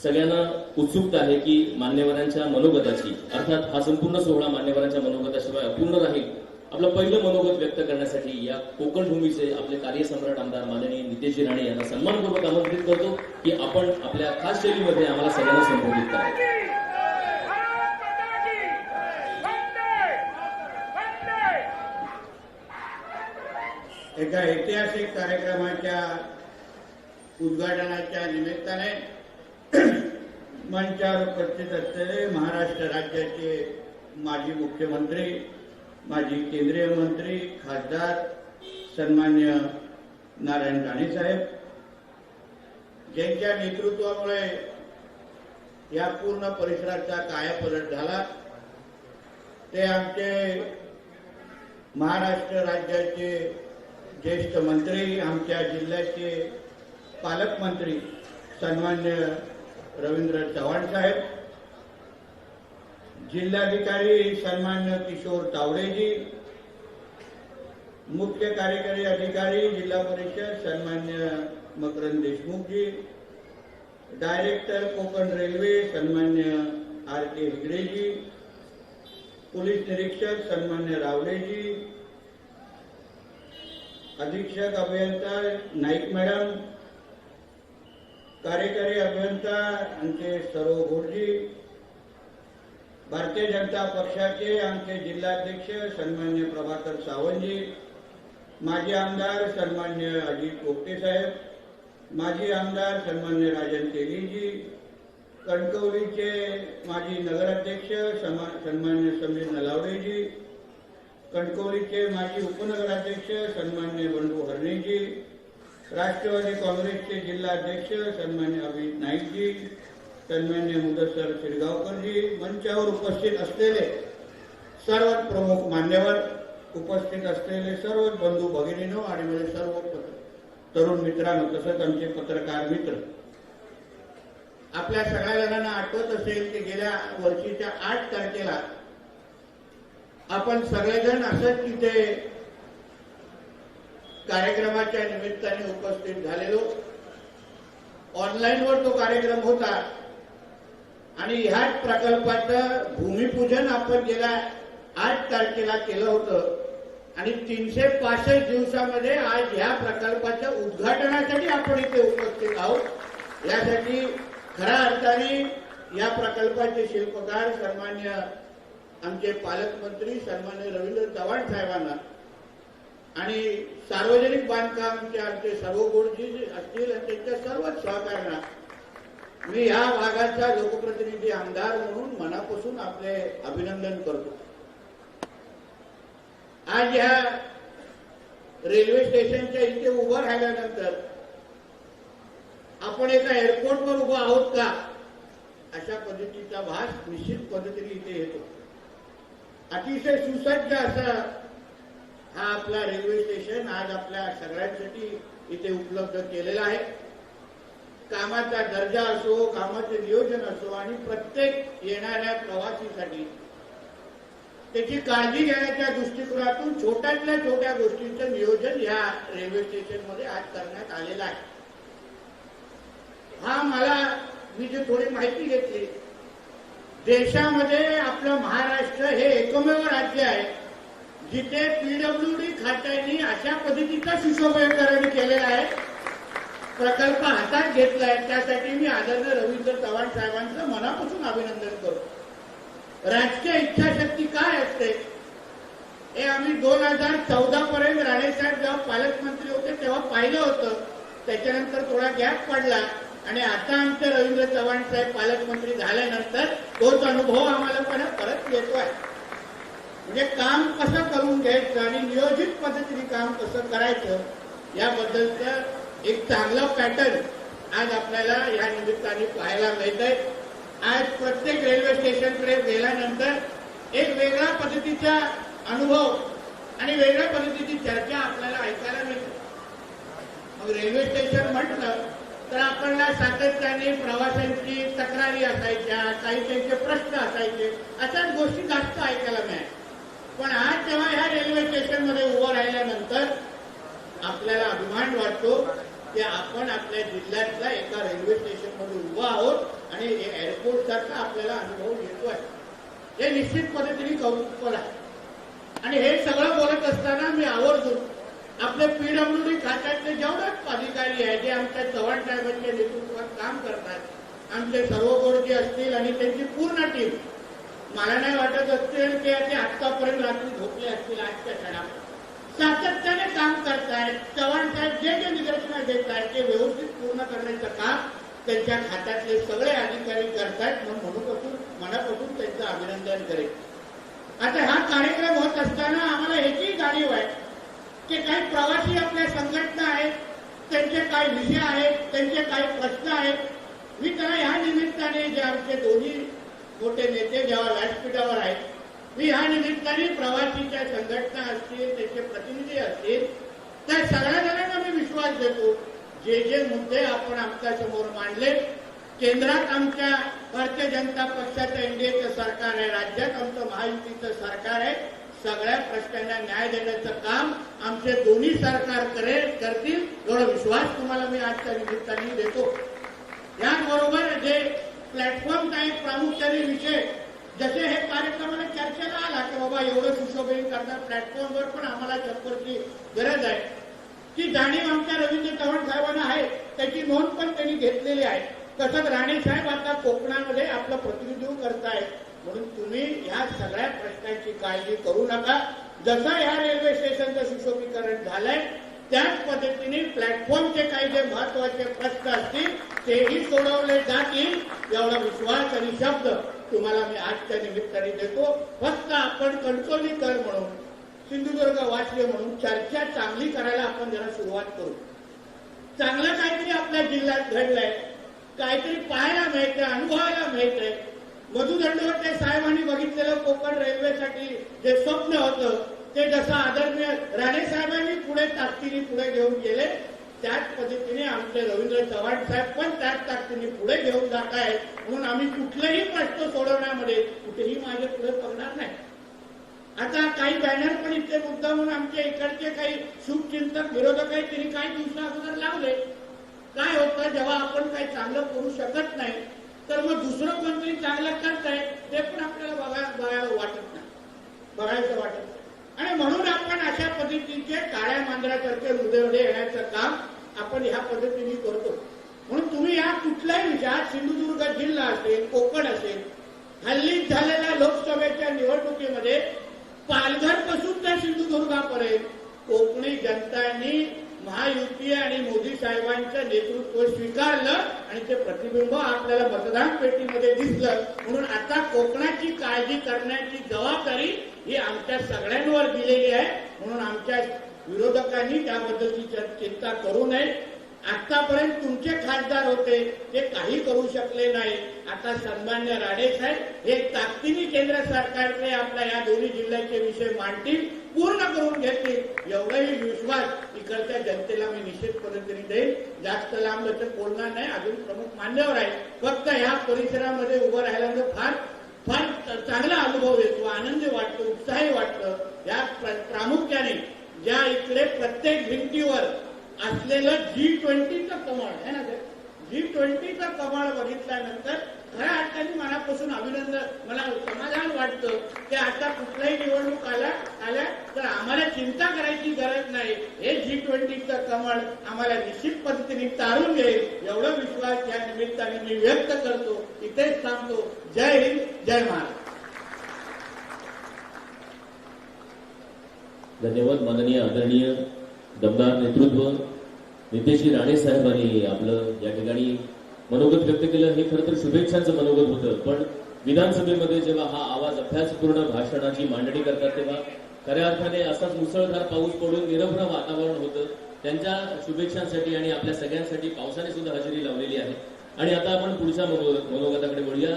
सगळ्यांना उत्सुकता आहे की मान्यवरांच्या मनोगताची, अर्थात हा संपूर्ण सोहळा मान्यवरांच्या मनोगताशिवाय अपूर्ण राहील. आपलं पहिलं मनोगत व्यक्त करण्यासाठी या कोकण भूमीचे आपले कार्यसम्राट आमदार माननीय नितेशजी राणे यांना सन्मानपूर्वक आमंत्रित करतो की आपण आपल्या खास शैलीमध्ये आम्हाला सगळ्यांना संबोधित करावं. एका ऐतिहासिक कार्यक्रमाच्या उद्घाटनाच्या निमित्ताने मंचावर उपस्थित असलेले महाराष्ट्र राज्याचे माजी मुख्यमंत्री, माजी केंद्रीय मंत्री, खासदार सन्मान्य नारायण राणे साहेब, ज्यांच्या नेतृत्वामुळे या पूर्ण परिसराचा कायापालट झाला, ते आमचे महाराष्ट्र राज्याचे ज्येष्ठ मंत्री, आमच्या जिल्ह्याचे पालकमंत्री सन्मान्य रवींद्र चव्हाण साहेब, जिल्हाधिकारी सन्मान्य किशोर तावडेजी, मुख्य कार्यकारी अधिकारी जिल्हा परिषद सन्मान्य मकरंद देशमुखजी, डायरेक्टर कोकण रेल्वे सन्मान्य आर.के. हेगडेजी, पोलीस निरीक्षक सन्मान्य रावलेजी, अधीक्षक अभियंता नाईक मॅडम, कार्यकारी अभियंता आमचे सर्व गोडजी, भारतीय जनता पक्षाचे आमचे जिल्हाध्यक्ष सन्मान्य प्रभाकर सावंतजी, माजी आमदार सन्मान्य अजित पोपटे साहेब, माजी आमदार सन्मान्य राजन तेलीजी, कणकवलीचे माजी नगराध्यक्ष सन्मान्य समीर नलावडेजी, कणकवलीचे माजी उपनगराध्यक्ष सन्मान्य बंडू हरणेजी, राष्ट्रवादी काँग्रेसचे जिल्हाध्यक्ष सन्मान्य अमित नाईकजी, सन्मान्य मुदस्सर शिरगावकरजी, मंचावर उपस्थित असलेले सर्व प्रमुख मान्यवर, उपस्थित असलेले सर्व बंधू भगिनींनो आणि माझे सर्व तरुण मित्रांनो, तसंच आमचे पत्रकार मित्र, आपल्या सगळ्या जणांना आठवत असेल की गेल्या वर्षीच्या 8 तारखेला आपण सगळेजण असंच तिथे कार्यक्रमाच्या निमित्ताने उपस्थित झालेलो. ऑनलाईनवर तो कार्यक्रम होता आणि ह्याच प्रकल्पाचं भूमिपूजन आपण गेल्या 8 तारखेला केलं होतं आणि 365 दिवसामध्ये आज ह्या प्रकल्पाच्या उद्घाटनासाठी आपण इथे उपस्थित आहोत. यासाठी खऱ्या अर्थाने या प्रकल्पाचे शिल्पकार सन्मान्य आमचे पालकमंत्री सन्मान्य रवींद्र चव्हाण साहेबांना आणि सार्वजनिक बांधकामचे आमचे सर्व गोडजी असतील आणि त्यांच्या सर्वच सहकार्यांना मी या भागाचा लोकप्रतिनिधी आमदार म्हणून मनापासून आपले अभिनंदन करतो. आज या रेल्वे स्टेशनच्या इथे उभं राहिल्यानंतर आपण एका एअरपोर्टवर उभं आहोत का अशा पद्धतीचा भास निश्चित पद्धतीने इथे येतो. अतिशय सुसज्ज असा हा आपला रेल्वे स्टेशन आज आपल्या सगळ्यांसाठी इथे उपलब्ध केलेला आहे. कामाचा दर्जा असो, कामाचे नियोजन असो आणि प्रत्येक येणाऱ्या प्रवासीसाठी त्याची काळजी घेण्याच्या दृष्टिकोनातून छोट्यातल्या छोट्या गोष्टींचं नियोजन या रेल्वे स्टेशनमध्ये आज करण्यात आलेलं आहे. हा मला मी जी थोडी माहिती घेतली, देशामध्ये आपलं महाराष्ट्र हे एकमेव राज्य आहे जिथे पीडब्ल्यूडी खात्याने अशा पद्धतीचं सुशोभीकरण केलेलं आहे, प्रकल्प हातात घेतलाय. त्यासाठी मी आदरणीय रवींद्र चव्हाण साहेबांचं मनापासून अभिनंदन करतो. राजकीय इच्छाशक्ती काय असते हे आम्ही 2014 पर्यंत राणेसाहेब जेव्हा पालकमंत्री होते तेव्हा पाहिलं होतं. त्याच्यानंतर थोडा गॅप पडला आणि आता आमचे रवींद्र चव्हाण साहेब पालकमंत्री झाल्यानंतर तोच अनुभव आम्हाला परत येतोय. म्हणजे काम कसं करून घ्यायचं आणि नियोजित पद्धतीने काम कसं करायचं याबद्दलचं एक चांगला पॅटर्न आज आपल्याला या निमित्ताने पाहायला मिळतंय. आज प्रत्येक रेल्वे स्टेशनकडे गेल्यानंतर एक वेगळ्या पद्धतीचा अनुभव आणि वेगळ्या पद्धतीची चर्चा आपल्याला ऐकायला मिळते. मग रेल्वे स्टेशन म्हटलं तर आपल्याला सातत्याने प्रवाशांची तक्रारी असायच्या, काही त्यांचे प्रश्न असायचे, अशाच गोष्टी जास्त ऐकायला मिळाल्या. पण आज जेव्हा ह्या रेल्वे स्टेशनमध्ये उभं राहिल्यानंतर आपल्याला अभिमान वाटतो की आपण आपल्या जिल्ह्यातल्या एका रेल्वे स्टेशनमध्ये उभं आहोत आणि एअरपोर्ट सारखा आपल्याला अनुभव येतोय. हे निश्चित पद्धतीने कौतुक आहे. आणि हे सगळं बोलत असताना मी आवर्जून आपले पीडब्ल्यूडी खात्यातले जेवढेच अधिकारी आहेत जे आमच्या चव्हाण साहेबांच्या नेतृत्वात काम करतात, आमचे सर्व गोडके असतील आणि त्यांची पूर्ण टीम, मला नाही वाटत असतील की ते आतापर्यंत रात्री झोपले असतील. आजच्या क्षणात सातत्याने काम करतायत. चव्हाण साहेब जे जे निदर्शनं देत आहेत ते व्यवस्थित पूर्ण करण्याचं काम त्यांच्या खात्यातले सगळे अधिकारी करतायत म्हणून मनापासून त्यांचं अभिनंदन करेल. आता हा कार्यक्रम होत असताना आम्हाला ह्याची जाणीव आहे की काही प्रवासी आपल्या संघटना आहेत, त्यांचे काही विषय आहेत, त्यांचे काही प्रश्न आहेत. मी त्याला ह्या निमित्ताने जे आमचे दोन्ही मोठे नेते जेव्हा व्यासपीठावर आहेत, मी ह्या निमित्ताने प्रवासीच्या संघटना असतील, त्यांचे प्रतिनिधी असतील, त्या सगळ्या जणांना मी विश्वास देतो. जे जे मुद्दे आपण आमच्या समोर मांडले, केंद्रात आमच्या भारतीय जनता पक्षाचं एनडीएचं सरकार आहे, राज्यात आमचं महायुतीचं सरकार आहे, सगळ्या प्रश्नांना न्याय देण्याचं काम आमचे दोन्ही सरकार करतील एवढा विश्वास तुम्हाला मी आजच्या निमित्ताने देतो. याचबरोबर जे प्लॅटफॉर्मचा एक प्रामुख्याने विषय, जसे हे कार्यक्रमाला चर्चेला आला की बाबा एवढं सुशोभीकरण करणार प्लॅटफॉर्मवर पण आम्हाला चप्पलची गरज आहे, ती जाणीव आमच्या रवींद्र चव्हाण साहेबांना आहे, त्याची नोंद पण त्यांनी घेतलेली आहे. तसंच राणे साहेब आता कोकणामध्ये आपलं प्रतिनिधित्व करतायत, म्हणून तुम्ही ह्या सगळ्या प्रश्नांची काळजी करू नका. जसं ह्या रेल्वे स्टेशनचं सुशोभीकरण झालंय त्याच पद्धतीने प्लॅटफॉर्मचे काही जे महत्वाचे प्रश्न असतील तेही सोडवले जातील एवढा विश्वास आणि शब्द तुम्हाला मी आजच्या निमित्ताने देतो. फक्त आपण कणकवलीकर म्हणून, सिंधुदुर्ग वाचले म्हणून चर्चा चांगली करायला आपण जरा सुरुवात करू. चांगलं काहीतरी आपल्या जिल्ह्यात घडलंय, काहीतरी पाहायला मिळतंय, अनुभवायला मिळतंय. मधु दंडवते साहेबांनी बघितलेलं कोकण रेल्वेसाठी जे स्वप्न होतं ते जसं आदरणीय राणे साहेबांनी पुढे ताकदीने पुढे घेऊन गेले, त्याच पद्धतीने आमचे रवींद्र चव्हाण साहेब पण त्याच ताकदीने पुढे घेऊन जात आहेत. म्हणून आम्ही कुठलेही प्रश्न सोडवण्यामध्ये कुठेही मागे पुढे पडणार नाही. आता काही बॅनर पण इथले मुद्दा म्हणून आमच्या इकडचे काही शुभचिंतक विरोधक आहेत, त्यांनी काही दिवसा अगोदर लावले. काय होतं, जेव्हा आपण काही चांगलं करू शकत नाही तर मग दुसरं कोणतरी चांगलं करताय ते पण आपल्याला बघायला वाटत नाही, बघायचं वाटत नाही. आणि म्हणून आपण अशा पद्धतीचे काळ्या मांजरासारखे हृदय येण्याचं काम आपण ह्या पद्धतीने करतो. म्हणून तुम्ही या कुठल्याही विषयात, सिंधुदुर्ग जिल्हा असेल, कोकण असेल, हल्लीच झालेल्या लोकसभेच्या निवडणुकीमध्ये पालघरपासून त्या सिंधुदुर्गापर्यंत कोकणी जनतांनी महायुती आणि मोदी साहेबांचं नेतृत्व स्वीकारलं आणि ते प्रतिबिंब आपल्याला मतदान पेटीमध्ये दिसलं. म्हणून आता कोकणाची काळजी करण्याची जबाबदारी ही आमच्या सगळ्यांवर दिलेली आहे. म्हणून आमच्या विरोधकांनी त्याबद्दलची चिंता करू नये. आतापर्यंत तुमचे खासदार होते ते काही करू शकले नाही. आता सन्मान्य राणे साहेब हे ताकदीने केंद्र सरकारकडे आपल्या या दोन्ही जिल्ह्याचे विषय मांडतील, पूर्ण करून घेतील एवढाही विश्वास इकडच्या जनतेला मी निश्चित पद्धतीने देईल. जास्त लांब बोलणार नाही, अजून प्रमुख मान्यवर आहे. फक्त ह्या परिसरामध्ये उभं राहिल्यानंतर फार चांगला अनुभव येतो, आनंदी वाटतो, उत्साही वाटतं. या प्रामुख्याने ज्या इकडे प्रत्येक भिंतीवर असलेलं G20चं कमळ आहे ना, G20चं कमळ बघितल्यानंतर खऱ्या अर्थाने मनापासून अभिनंदन, मला समाधान वाटतं की आता कुठल्याही निवडणूक आल्या तर आम्हाला चिंता करायची गरज नाही. हे G20चं कमळ आम्हाला निश्चित पद्धतीने तारून घेईल एवढा विश्वास या निमित्ताने मी व्यक्त करतो. इथेच थांबतो. जय हिंद, जय महाराष्ट्र. धन्यवाद. माननीय आदरणीय दमदार नेतृत्व नितेशजी राणे साहेबांनी आपलं या ठिकाणी मनोगत व्यक्त केलं. हे खरं तर शुभेच्छांचं मनोगत होतं, पण विधानसभेमध्ये जेव्हा हा आवाज अभ्यासपूर्ण भाषणाची मांडणी करतात तेव्हा खऱ्या अर्थाने असाच मुसळधार पाऊस पडून निरभ्र वातावरण होतं. त्यांच्या शुभेच्छांसाठी आणि आपल्या सगळ्यांसाठी पावसाने सुद्धा हजेरी लावलेली आहे. आणि आता आपण पुढच्या मनोगताकडे वळूया.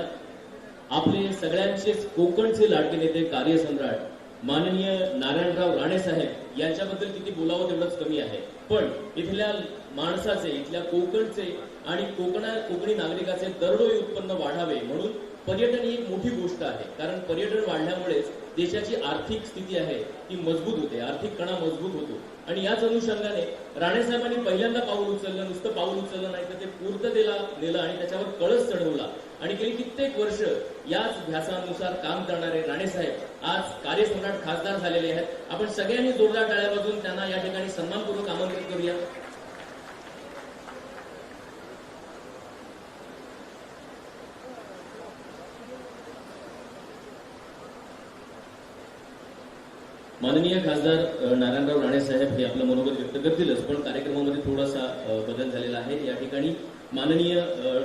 आपले सगळ्यांचे कोकणचे लाडके नेते, कार्यसम्राट माननीय नारायणराव राणे साहेब यांच्याबद्दल किती बोलावं तेवढंच कमी आहे. पण इथल्या माणसाचे, इथल्या कोकणचे आणि कोकणी नागरिकाचे दरडोई उत्पन्न वाढावे म्हणून पर्यटन ही एक मोठी गोष्ट आहे. कारण पर्यटन वाढल्यामुळेच देशाची आर्थिक स्थिती आहे ती मजबूत होते, आर्थिक कणा मजबूत होतो. आणि याच अनुषंगाने राणेसाहेबांनी पहिल्यांदा पाऊल उचललं, नुसतं पाऊल उचललं नाही तर ते पूर्ततेला नेलं आणि त्याच्यावर कळस चढवला. आणि गेली कित्येक वर्ष याच ध्यासानुसार काम करणारे राणेसाहेब आज कार्यसम्राट खासदार झालेले आहेत. आपण सगळ्यांनी जोरदार टाळ्या वाजवून त्यांना या ठिकाणी सन्मानपूर्वक आमंत्रित करूया. माननीय खासदार नारायणराव राणे साहेब हे आपलं मनोगत व्यक्त करतीलच, पण कार्यक्रमामध्ये थोडासा बदल झालेला आहे. या ठिकाणी माननीय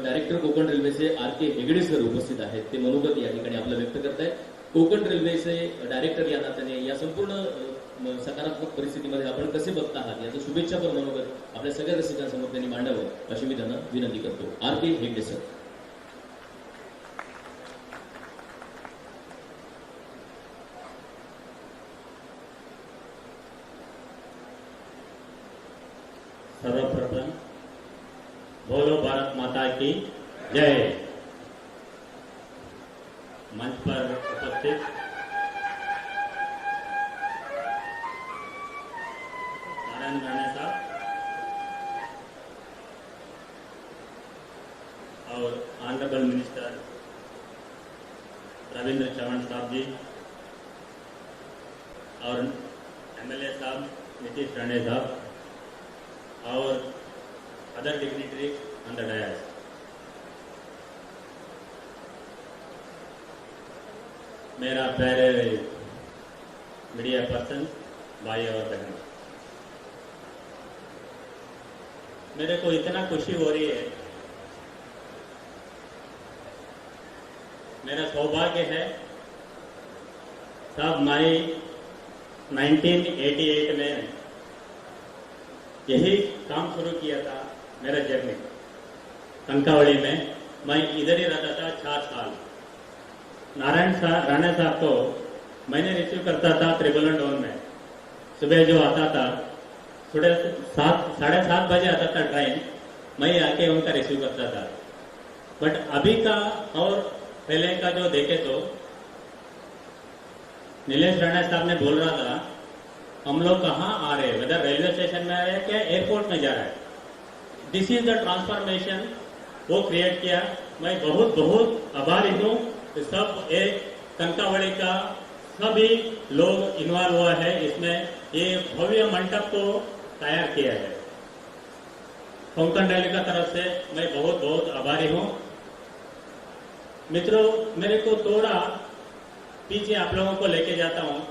डायरेक्टर कोकण रेल्वेचे RK हेगडे सर उपस्थित आहेत. ते मनोगत या ठिकाणी आपलं व्यक्त करतायत. कोकण रेल्वेचे डायरेक्टर या नात्याने या संपूर्ण सकारात्मक परिस्थितीमध्ये आपण कसे बघता आहात याचं शुभेच्छापर मनोगत आपल्या सगळ्या रसिकांसमोर त्यांनी मांडावं अशी मी त्यांना विनंती करतो. RK Hegde sir. सर्वप्रथम बोलो भारत माता की जय. मंच पर उपस्थित नारायण राणे साहब और ऑनरेबल मिनिस्टर रविंद्र चौहान साहब जी और MLA साहब नीतीश राणे साहब और other dignitaries on the dais. मेरा प्यारे मीडिया पर्सन भाई और बहन, मेरे को इतना खुशी हो रही है, मेरा सौभाग्य है साहब मैं 1988 में यही काम शुरू किया था मेरा जर्नी कंकावली में. मैं इधर ही रहता था 4 साल. नारायण राणे साहब को मैंने रिसीव करता था 711 में. सुबह जो आता था सुबह 7:30 बजे आता था ट्रेन, मैं आके उनका रिसीव करता था. बट अभी का और पहले का जो देखे तो नीलेश राणे साहब ने बोल रहा था हम लोग कहाँ आ रहे हैं, वेदर रेलवे स्टेशन में आ रहे हैं क्या एयरपोर्ट में जा रहा है. दिस इज द ट्रांसफॉर्मेशन वो क्रिएट किया. मैं बहुत बहुत आभारी हूँ. सब एक कंकावली का सभी लोग इन्वॉल्व हुआ है इसमें. ये भव्य मंडप को तैयार किया है. कोंकण रेलवे का तरफ से मैं बहुत बहुत आभारी हूँ. मित्रों, मेरे को थोड़ा पीछे आप लोगों को लेके जाता हूँ.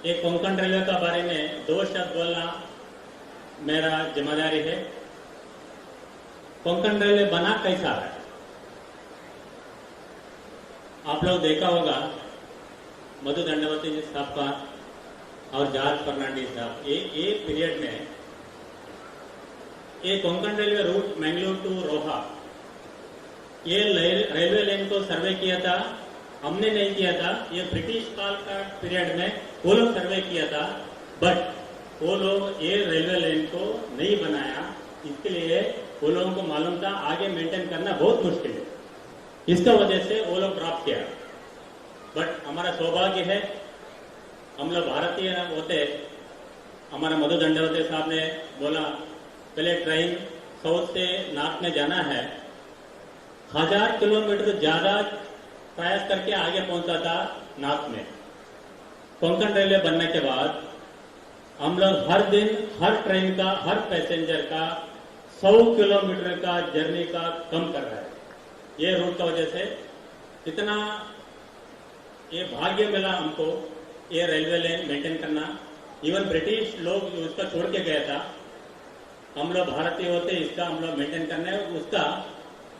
एक कोंकण रेलवे का बारे में 2 शब्द बोलना मेरा जिम्मेदारी है. कोंकण रेलवे बना कैसा है आप लोग देखा होगा. मधु दंडवती जी साहब का और जॉर्ज फर्नांडिस साहब ये पीरियड में ये Konkan railway route Mangalore to Roha ये रेलवे लाइन को सर्वे किया था. हमने नहीं किया था, ये ब्रिटिश काल का पीरियड में वो लोग सर्वे किया था. बट वो लोग ये रेलवे लाइन को नहीं बनाया. इसके लिए वो लोगों को मालूम था आगे मेंटेन करना बहुत मुश्किल है. इसका वजह से वो लोग ड्रॉप किया. बट हमारा सौभाग्य है हम लोग भारतीय होते. हमारा मधु दंडवती साहब ने बोला पहले ट्रेन साउथ से नॉर्थ में जाना है. 1000 किलोमीटर ज्यादा प्रयास करके आगे पहुंचा था नॉर्थ में. कोंकण रेलवे बनने के बाद हम लोग हर दिन हर ट्रेन का हर पैसेंजर का 100 किलोमीटर का जर्नी का कम कर रहा है. ये रूट का वजह से इतना ये भाग्य मिला हमको ये रेलवे लाइन मेंटेन करना. इवन ब्रिटिश लोग उसका छोड़ के गया था. हम लोग भारतीय होते इसका हम लोग मेंटेन करने उसका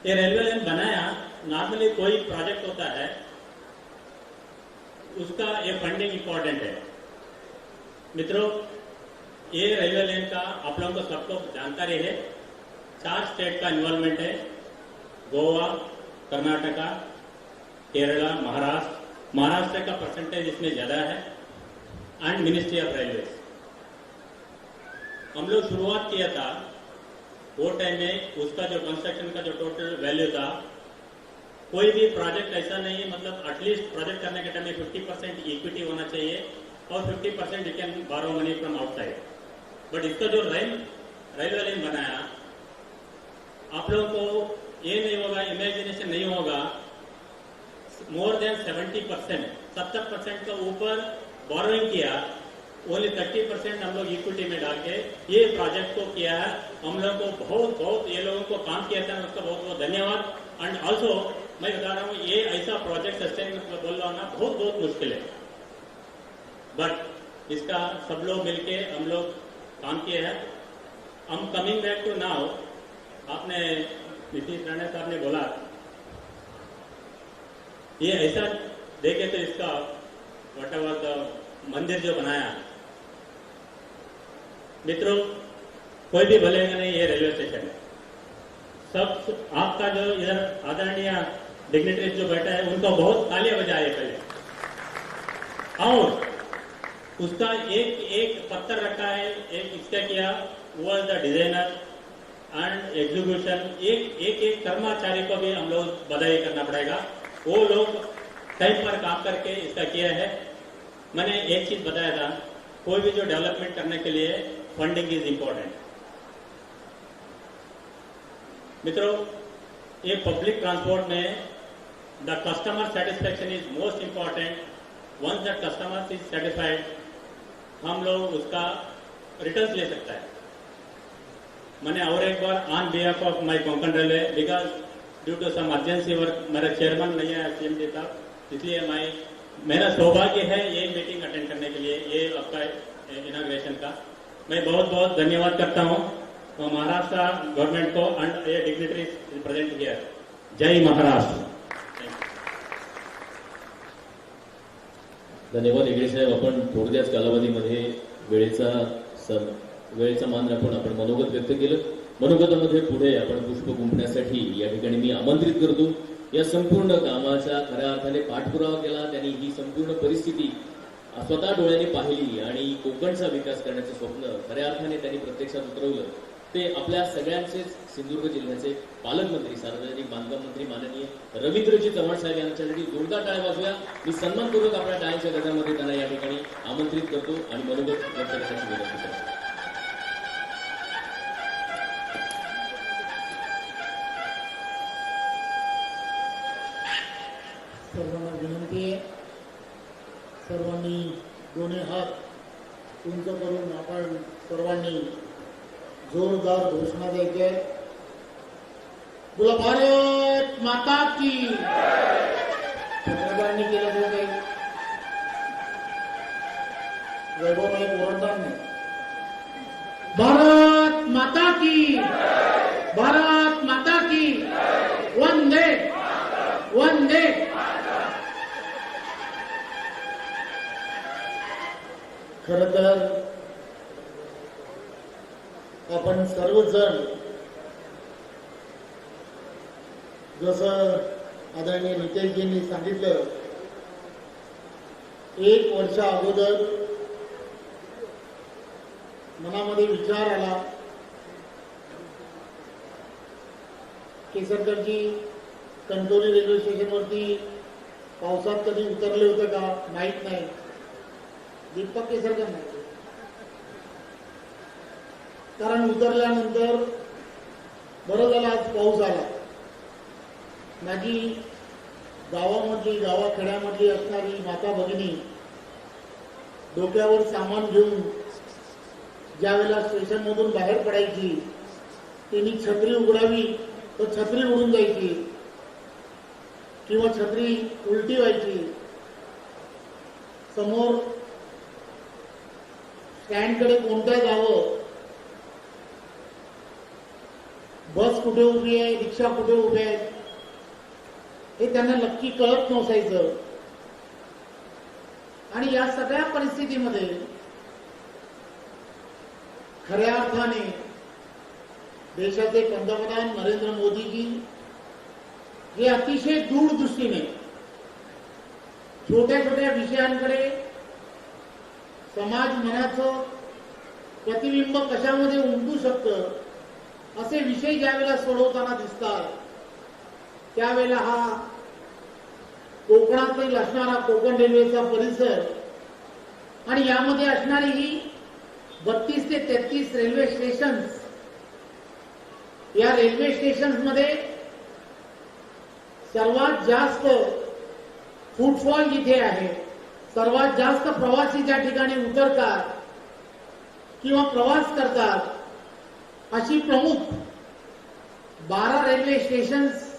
ये रेलवे लाइन बनाया. नॉर्मली कोई प्रोजेक्ट होता है उसका ये फंडिंग इंपॉर्टेंट है. मित्रों, ये रेलवे लाइन का आप लोगों को सबको जानकारी है. 4 स्टेट का इन्वॉल्वमेंट है. गोवा, कर्नाटका, केरला, महाराष्ट्र का परसेंटेज इसमें ज्यादा है एंड मिनिस्ट्री ऑफ रेलवे. हम लोग शुरुआत किया था वो टाइम में उसका जो कंस्ट्रक्शन का जो टोटल वैल्यू था कोई भी प्रोजेक्ट ऐसा नहीं है. मतलब एटलीस्ट प्रोजेक्ट करने के टाइम में 50% इक्विटी होना चाहिए और 50% यू कैन बारो मनी फ्रॉम आउटसाइड. बट इसका जो रेलवे लाइन बनाया आप लोगों को ये नहीं होगा, इमेजिनेशन नहीं होगा. मोर देन 70% का ऊपर बोरोइंग किया. ओनली 30% हम लोग इक्विटी में डाल के ये प्रोजेक्ट को किया है. हम लोग को बहुत ये लोगों को काम किया था उसका बहुत बहुत धन्यवाद. एंड ऑल्सो मैं बता रहा हूँ ये ऐसा प्रोजेक्ट सस्टेन बोल रहा हूँ ना बहुत मुश्किल है. बट इसका सब लोग मिलके हम लोग काम किए हैं. हम कमिंग बैक टू नाउ, आपने नीतीश राणे साहब ने बोला ये ऐसा देखे तो इसका वट एवर मंदिर जो बनाया, मित्रों कोई भी भलेगा नहीं, ये रेलवे स्टेशन है. सब आपका जो इधर आदरणीय डिग्निटरीज जो बैठा है उनको बहुत तालियां बजाए पहले. और उसका एक एक पत्थर रखा है, एक इसका किया, वो द डिजाइनर एंड एग्जीक्यूशन, एक कर्मचारी को भी हम लोग बधाई करना पड़ेगा. वो लोग टाइम पर काम करके इसका किया है. मैंने एक चीज बताया था, कोई भी जो डेवलपमेंट करने के लिए फंडिंग इज इम्पोर्टेंट. मित्रों, ये पब्लिक ट्रांसपोर्ट में the customer satisfaction is most important. Once the customer is satisfied, हम लोग उसका रिटर्न ले सकता है. मैंने और एक बार on behalf of my Konkan railway, because due to some urgency work मेरा चेयरमैन नहीं है सीएमडी साहब, इसलिए मेरा सौभाग्य है ये मीटिंग अटेंड करने के लिए, ये आपका इनॉग्रेशन का. मैं बहुत बहुत धन्यवाद करता हूँ तो महाराष्ट्र गवर्नमेंट को एंड ये डिग्निटरीज प्रेजेंट हियर. जय महाराष्ट्र. धन्यवाद हेगडे साहेब. आपण थोडक्याच कालावधीमध्ये वेळेचा मान राखून आपण मनोगत व्यक्त केलं. मनोगतामध्ये पुढे आपण पुष्प गुंफण्यासाठी या ठिकाणी मी आमंत्रित करतो. या संपूर्ण कामाचा खऱ्या अर्थाने पाठपुरावा केला त्यांनी. ही संपूर्ण परिस्थिती स्वतः डोळ्यांनी पाहिली आणि कोकणचा विकास करण्याचं स्वप्न खऱ्या अर्थाने त्यांनी प्रत्यक्षात उतरवलं. ते आपल्या सगळ्यांचेच सिंधुदुर्ग जिल्ह्याचे पालकमंत्री, सार्वजनिक बांधकाम मंत्री माननीय रवींद्रजी चव्हाण साहेब यांच्यासाठी जोरदार टाळ्या वाजूया. मी सन्मानपूर्वक आपल्या टाळ्यांच्या गजरामध्ये त्यांना या ठिकाणी आमंत्रित करतो आणि मनोगत व्यक्त करण्याची विनंती करतो. सर्वांना विनंती आहे, सर्वांनी दोन्ही हात उंच करून आपण सर्वांनी जोरदार घोषणा द्यायची आहे. बोला भारत माता की. पत्रकारांनी केलं तर काही वैभव नाही, ओरडणार नाही. भारत माता की, भारत माता की. वंदे वंदे. खर तर आपण सर्वजण जसं आदरणीय नितेशजींनी सांगितलं, 1 वर्षा अगोदर मनामध्ये विचार आला, केसरकरजी कणकवली रेल्वे स्टेशनवरती पावसात कधी उतरले होते का माहीत नाही. दीपक केसरकर नाही, कारण उतरल्यानंतर बरं झालं आज पाऊस आला. माझी गावामधली, गावाखेड्यामधली असणारी माता भगिनी डोक्यावर सामान घेऊन ज्या वेळेला स्टेशनमधून बाहेर पडायची, त्यांनी छत्री उघडावी तर छत्री उडून जायची किंवा छत्री उलटी व्हायची. समोर स्टँडकडे कोणत्या जावं, बस कुठे उभी आहे, रिक्षा कुठे उभी आहे, हे त्यांना नक्की कळत नसायचं. आणि या सगळ्या परिस्थितीमध्ये खऱ्या अर्थाने देशाचे पंतप्रधान नरेंद्र मोदीजी हे अतिशय दूरदृष्टीने छोट्या छोट्या विषयांकडे समाज मनाचं प्रतिबिंब कशामध्ये उमटू शकतं असे विषय ज्यावेळेला सोडवताना दिसतात, त्यावेळेला हा कोकणातील असणारा कोकण रेल्वेचा परिसर आणि यामध्ये असणारी ही 32 ते 33 रेल्वे स्टेशन्स, या रेल्वे स्टेशन्समध्ये सर्वात जास्त फुटफॉल जिथे आहे, सर्वात जास्त प्रवासी ज्या ठिकाणी उतरतात किंवा प्रवास करतात, अशी प्रमुख 12 रेल्वे स्टेशन्स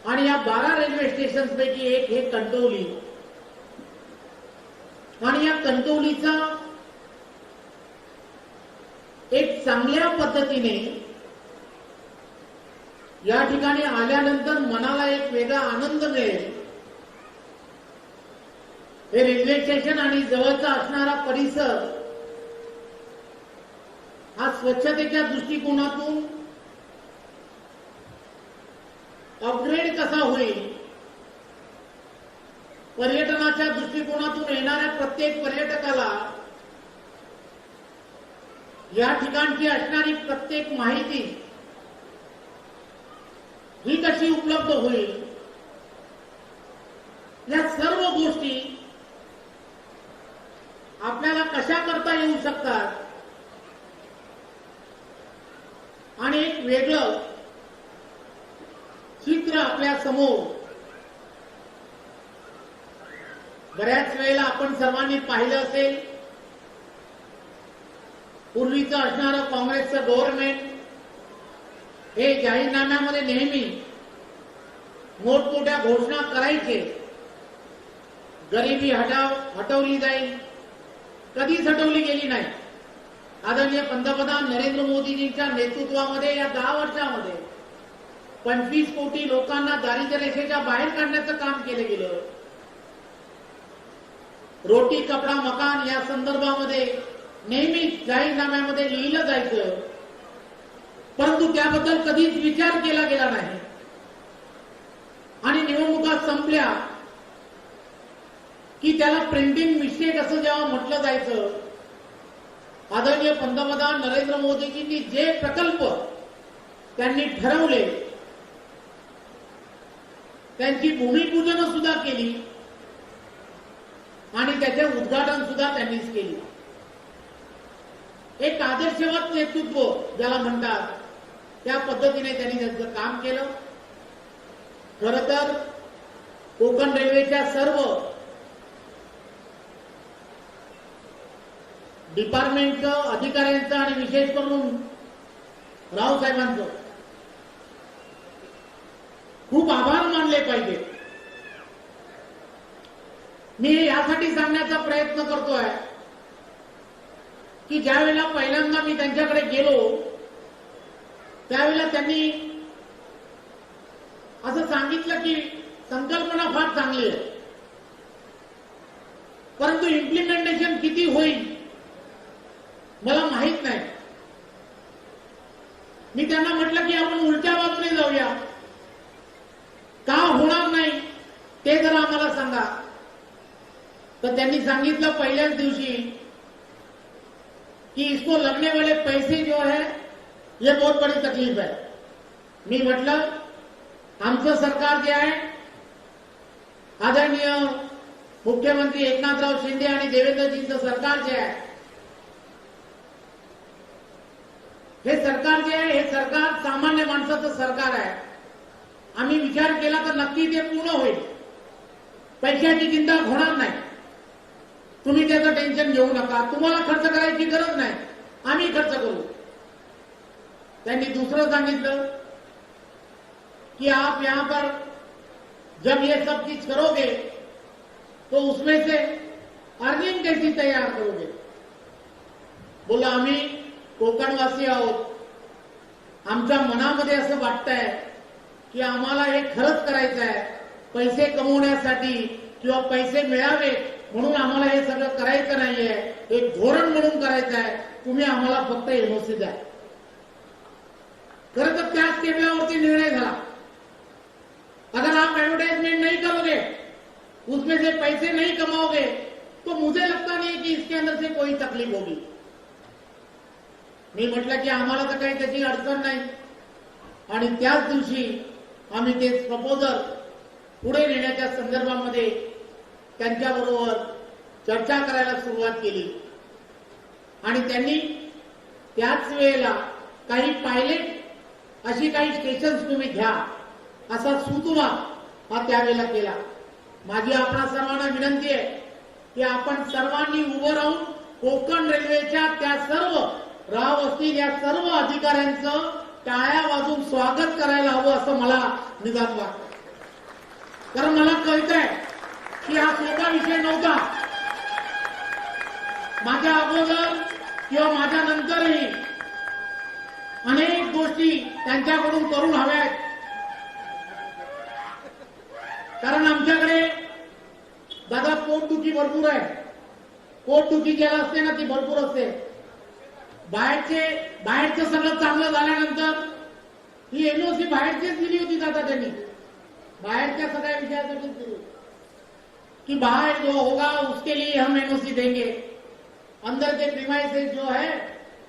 आणि या 12 रेल्वे स्टेशन्स पैकी एक हे कणकवली. आणि या कणकवलीचा एक चांगल्या पद्धतीने या ठिकाणी आल्यानंतर मनाला एक वेगळा आनंद मिळेल. हे रेल्वे स्टेशन आणि जवळचा असणारा परिसर हा स्वच्छतेच्या दृष्टिकोनातून अपग्रेड कसा होईल, पर्यटनाच्या दृष्टिकोनातून येणाऱ्या प्रत्येक पर्यटकाला या ठिकाणची असणारी प्रत्येक माहिती ही कशी उपलब्ध होईल, या सर्व गोष्टी आपल्याला कशा करता येऊ शकतात आणि एक वेगळं चित्र आपल्या समोर. बऱ्याच वेळेला आपण सर्वांनी पाहिलं असेल, पूर्वीचं असणारं काँग्रेसचं गव्हर्नमेंट हे जाहीरनाम्यामध्ये नेहमी मोठमोठ्या घोषणा करायचे. गरिबी हटवली जाईल, कधीच हटवली गेली नाही. आदरणीय पंतप्रधान नरेंद्र मोदीजींच्या नेतृत्वामध्ये या 10 वर्षामध्ये 25 कोटी लोकांना दारिद्र्य रेषेच्या बाहेर काढण्याचं काम केलं गेलं. रोटी कपडा मकान या संदर्भामध्ये नेहमी जाहीरनाम्यामध्ये लिहिलं जायचं, परंतु त्याबद्दल कधीच विचार केला गेला नाही. आणि निवडणुका संपल्या की त्याला प्रिंटिंग मिस्टेक असं जेव्हा म्हटलं जायचं, आदरणीय पंतप्रधान नरेंद्र मोदीजींनी जे प्रकल्प त्यांनी ठरवले त्यांची भूमिपूजन सुद्धा केली आणि त्याचे उद्घाटन सुद्धा त्यांनीच केले. एक आदर्शवत नेतृत्व ज्याला म्हणतात, त्या पद्धतीने त्यांनी त्यांचं काम केलं. खरं तर कोकण रेल्वेच्या सर्व डिपार्टमेंटचं, अधिकाऱ्यांचं आणि विशेष करून रावसाहेबांचं खूप आभार मानले पाहिजे. मी यासाठी सांगण्याचा प्रयत्न करतोय की ज्यावेळेला पहिल्यांदा मी त्यांच्याकडे गेलो त्यावेळेला त्यांनी असं सांगितलं की संकल्पना फार चांगली आहे, परंतु इम्प्लिमेंटेशन किती होईल मला माहित नाही. मी त्यांना म्हटलं की आपण उलट्या बाजूने जाऊया, का होणार नाही ते जरा आम्हाला सांगा. तर त्यांनी सांगितलं पहिल्याच दिवशी कि इसको लगने वाले पैसे जो है ये बहुत बड़ी तकलीफ है. मी म्हटलं आमचं सरकार जे आहे, आदरणीय मुख्यमंत्री एकनाथराव शिंदे आणि देवेंद्रजींचं सरकार जे आहे, हे सरकार जे आहे हे सरकार सामान्य माणसाचं सरकार आहे. आम्ही विचार केला तर नक्की ते पूर्ण होईल. पैशाची चिंता होणार नाही, तुम्ही त्याचं टेन्शन घेऊ नका. तुम्हाला खर्च करायची गरज नाही, आम्ही खर्च करू. त्यांनी दुसरं सांगितलं कि आप यहां पर जब ये सब चीज करोगे तो उसमें से अर्निंग कैसी तैयार करोगे. बोला आम्ही कोकणवासी आहोत, आमच्या मनामध्ये असं वाटतंय की आम्हाला हे खरंच करायचं आहे. पैसे कमवण्यासाठी किंवा पैसे मिळावे म्हणून आम्हाला हे सगळं करायचं नाहीये, एक धोरण म्हणून करायचं आहे. तुम्ही आम्हाला फक्त एनओसी द्या. खरं तर त्याच टेबलावरती निर्णय झाला. अगर आप एडवर्टाइजमेंट नहीं करोगे, उसमें से पैसे नहीं कमाओगे, तो मुझे लगता नहीं कि इसके अंदर से कोई तकलीफ होगी. मी म्हटलं की आम्हाला तर काही त्याची अडचण नाही. आणि त्याच दिवशी आम्ही ते प्रपोजल पुढे नेण्याच्या संदर्भामध्ये त्यांच्याबरोबर चर्चा करायला सुरुवात केली. आणि त्यांनी त्याच वेळेला काही पायलट अशी काही स्टेशन्स तुम्ही घ्या असा सुतोवा हा त्यावेळेला केला. माझी आपणा सर्वांना विनंती आहे की आपण सर्वांनी उभं राहून कोकण रेल्वेच्या त्या सर्व राव असतील या सर्व अधिकाऱ्यांचं टाळ्या वाजून स्वागत करायला हवं असं मला निदान वाटतं. कारण मला कळतंय की हा सोपा विषय नव्हता. माझ्या अगोदर किंवा माझ्या नंतरही अनेक गोष्टी त्यांच्याकडून करून हव्यात. कारण आमच्याकडे दादा पोटदुखी भरपूर आहे. पोटदुखी ज्याला असते ना ती भरपूर असते. बाहेरचं सगळं चांगलं झाल्यानंतर ही एनओसी बाहेरचीच दिली होती दादा त्यांनी. बाहेरच्या सगळ्या विषयासाठीच दिली की बाहर जो होगा उसके लिए हम एनओसी देंगे, अंदर के प्रीमाइसेस जो है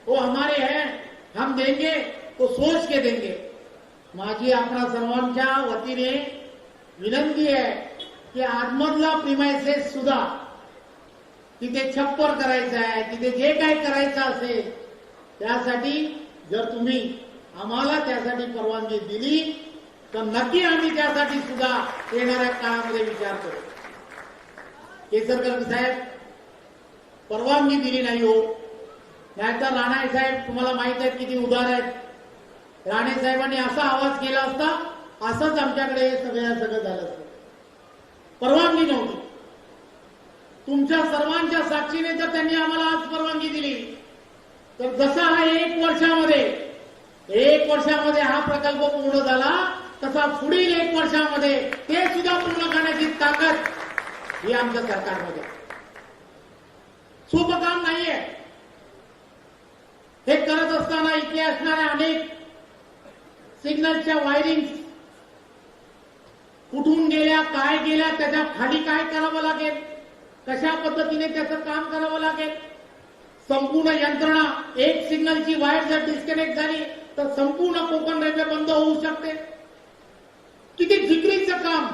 वो हमारे हैं, हम देंगे तो सोच के देंगे. माझी आपणा सर्वांच्या वतीने विनंती आहे की आतमधला प्रीमाइसेस सुद्धा तिथे छप्पर करायचं आहे, तिथे जे काही करायचं असेल त्यासाठी जर तुम्ही आम्हाला त्यासाठी परवानगी दिली तर नक्की आम्ही त्यासाठी सुद्धा येणाऱ्या काळामध्ये विचार करू. केसरकर साहेब परवानगी दिली नाही हो, नाहीतर राणे साहेब तुम्हाला माहित आहे किती उदार आहेत. राणे साहेबांनी असा आवाज केला असता असंच आमच्याकडे सगळं झालं असतं. परवानगी नव्हती. तुमच्या सर्वांच्या साक्षीने जर त्यांनी आम्हाला आज परवानगी दिली तर जसा हा एक वर्षामध्ये हा प्रकल्प पूर्ण झाला तसा पुढील 1 वर्षामध्ये ते सुद्धा पूर्ण करण्याची ताकद ही आमच्या सरकारमध्ये. सोपं काम नाहीये. हे करत असताना इथे असणाऱ्या अनेक सिग्नलच्या वायरिंग कुठून गेल्या, काय गेल्या, त्याच्या खाली काय करावं लागेल, कशा पद्धतीने त्याचं काम करावं लागेल, संपूर्ण यंत्रणा, एक सिग्नलची वायर जर डिस्कनेक्ट झाली तर संपूर्ण कोकण रेल्वे बंद होऊ शकते. किती जिकिरीचं काम.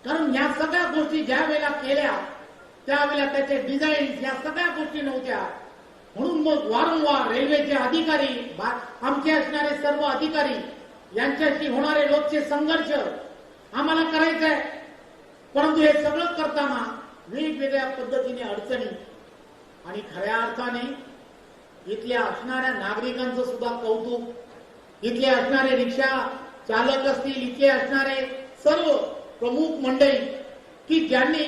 कारण या सगळ्या गोष्टी ज्या वेळेला केल्या त्यावेळेला त्याचे डिझाईन या सगळ्या गोष्टी नव्हत्या. म्हणून मग वारंवार रेल्वेचे अधिकारी, आमचे असणारे सर्व अधिकारी यांच्याशी होणारे रोजचे संघर्ष आम्हाला करायचे आहे. परंतु हे सगळं करताना वेगवेगळ्या पद्धतीने अडचणी आणि खऱ्या अर्थाने इथल्या असणाऱ्या नागरिकांचं सुद्धा कौतुक, इथले असणारे रिक्षा चालक असतील, इथले असणारे सर्व प्रमुख मंडळी की ज्यांनी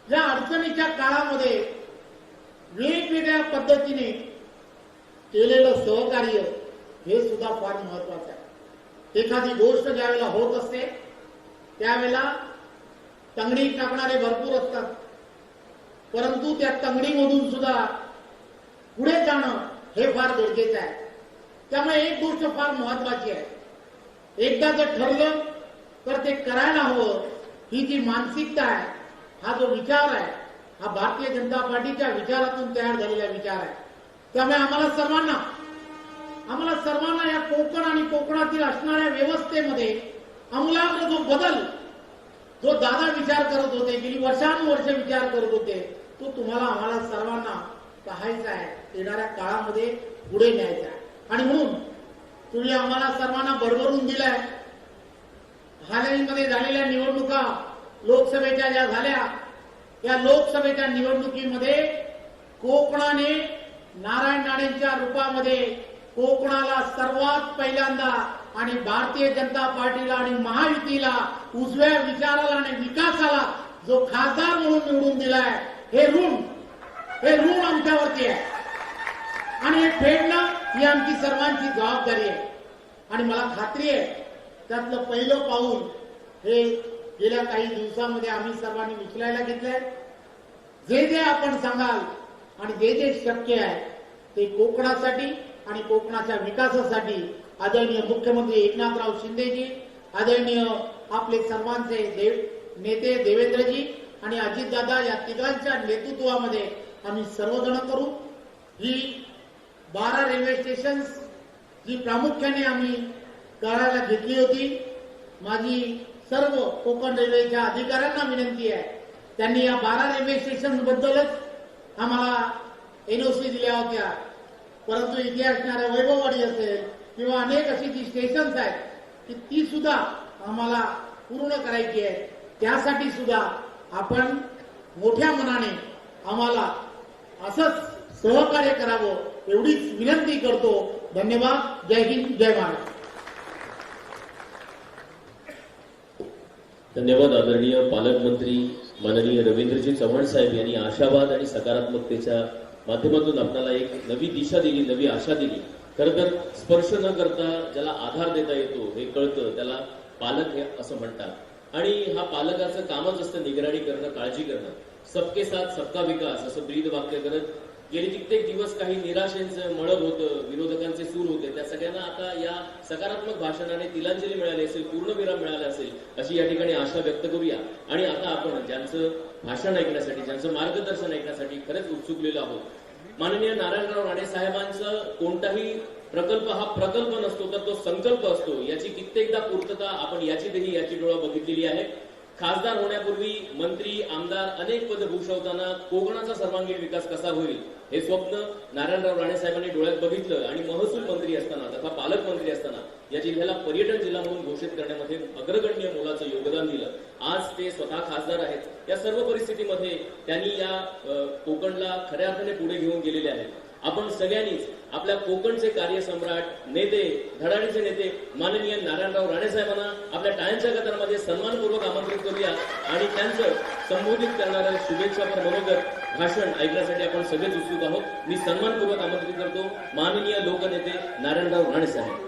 या अडचणीच्या काळामध्ये वेगवेगळ्या पद्धतीने केलेलं सहकार्य हे सुद्धा फार महत्वाचं आहे. एखादी गोष्ट ज्यावेळेला होत असते त्यावेळेला तंगडी टाकणारे भरपूर असतात, परंतु त्या तंगडीमधून सुद्धा पुढे जाणं हे फार गरजेचं आहे. त्यामुळे एक गोष्ट फार महत्वाची आहे. एकदा जर ठरलं तर ते करायला हवं. ही जी मानसिकता आहे, हा जो विचार आहे, हा भारतीय जनता पार्टीच्या विचारातून तयार झालेला विचार आहे. त्यामुळे आम्हाला सर्वांना या कोकण आणि कोकणातील असणाऱ्या व्यवस्थेमध्ये आमूलाग्र जो बदल जो दादा विचार करत होते, गेली वर्षानुवर्ष विचार करत होते, तो तुम्हाला आम्हाला सर्वांना पाहायचा आहे, येणाऱ्या काळामध्ये पुढे न्यायचा आहे. आणि म्हणून तुम्ही आम्हाला सर्वांना भरभरून दिलाय. हालमध्ये झालेल्या निवडणुका लोकसभेच्या ज्या झाल्या त्या लोकसभेच्या निवडणुकीमध्ये कोकणाने नारायण राणेंच्या रूपामध्ये कोकणाला सर्वात पहिल्यांदा आणि भारतीय जनता पार्टीला आणि महायुतीला उजव्या विचाराला आणि विकासाला जो खासदार म्हणून निवडून दिलाय, हे ऋण आमच्यावरती आहे आणि हे फेडणं ही आमची सर्वांची जबाबदारी आहे. आणि मला खात्री आहे त्यातलं पहिलं पाऊल हे गेल्या काही दिवसामध्ये आम्ही सर्वांनी उचलायला घेतलंय. जे आपण सांगाल आणि जे शक्य आहे ते कोकणासाठी आणि कोकणाच्या विकासासाठी आदरणीय मुख्यमंत्री एकनाथराव शिंदेजी, आदरणीय आपले सर्वांचे नेते देवेंद्रजी आणि अजितदादा या तिघांच्या नेतृत्वामध्ये आम्ही सर्वजण करू. ही 12 रेल्वे स्टेशन्स जी प्रामुख्याने आम्ही करायला घेतली होती, माझी सर्व कोकण रेल्वेच्या अधिकाऱ्यांना विनंती आहे, त्यांनी या 12 रेल्वे स्टेशन बद्दलच आम्हाला एनओसी दिल्या होत्या. परंतु इथे असणाऱ्या वैभववाडी असेल किंवा अनेक अशी जी स्टेशन्स आहेत की ती सुद्धा आम्हाला पूर्ण करायची आहे. त्यासाठी सुद्धा आपण मोठ्या मनाने आम्हाला असंच सहकार्य करावं एवढीच विनंती करतो. धन्यवाद. जय हिंद, जय महाराष्ट्र. धन्यवाद. आदरणीय पालकमंत्री माननीय रवींद्रजी चव्हाण साहेब यांनी आशावाद आणि सकारात्मकतेच्या माध्यमातून आपल्याला एक नवी दिशा दिली, नवी आशा दिली. खरं तर स्पर्श न करता ज्याला आधार देता येतो हे कळतं, त्याला पालक हे असं म्हणतात. आणि हा पालकाचं कामच असतं निगराणी करणं, काळजी करणं. सबके साथ सबका विकास असं ब्रीद वाक्य करत गेले कित्येक दिवस काही निराशेचं मळब होतं, विरोधकांचे सूर होते. त्या सगळ्यांना आता या सकारात्मक भाषणाने तिलांजली मिळाली असेल, पूर्णविराम मिळाला असेल अशी या ठिकाणी आशा व्यक्त करूया. आणि आता आपण ज्यांचं भाषण ऐकण्यासाठी, ज्यांचं मार्गदर्शन ऐकण्यासाठी खरंच उत्सुकलेलो आहोत. माननीय नारायणराव राणे साहेबांचं कोणताही प्रकल्प हा प्रकल्प नसतो, तर तो संकल्प असतो. याची कित्येकदा पूर्तता आपण याची डोळा बघितलेली आहे. खासदार होण्यापूर्वी मंत्री, आमदार अनेक पद भूषवताना कोकणाचा सर्वांगीण विकास कसा होईल हे स्वप्न नारायणराव राणे साहेबांनी डोळ्यात बघितलं. आणि महसूल मंत्री असताना तथा पालकमंत्री असताना या जिल्ह्याला पर्यटन जिल्हा म्हणून घोषित करण्यामध्ये अग्रगण्य मोलाचं योगदान दिलं. आज ते स्वतः खासदार आहेत. या सर्व परिस्थितीमध्ये त्यांनी या कोकणला खऱ्या अर्थाने पुढे घेऊन गेलेले आहेत. आपण सगळ्यांनीच आपल्या कोकणचे कार्यसम्राट, नेते, धडाडीचे नेते माननीय नारायणराव राणे साहेबांना आपल्या टाळ्यांच्या गजरामध्ये सन्मानपूर्वक आमंत्रित करूया आणि त्यांचं संबोधित करणारं शुभेच्छापर मनोगत भाषण ऐकण्यासाठी आपण सगळेच उत्सुक आहोत. मी सन्मानपूर्वक आमंत्रित करतो माननीय लोकनेते नारायणराव राणे साहेब.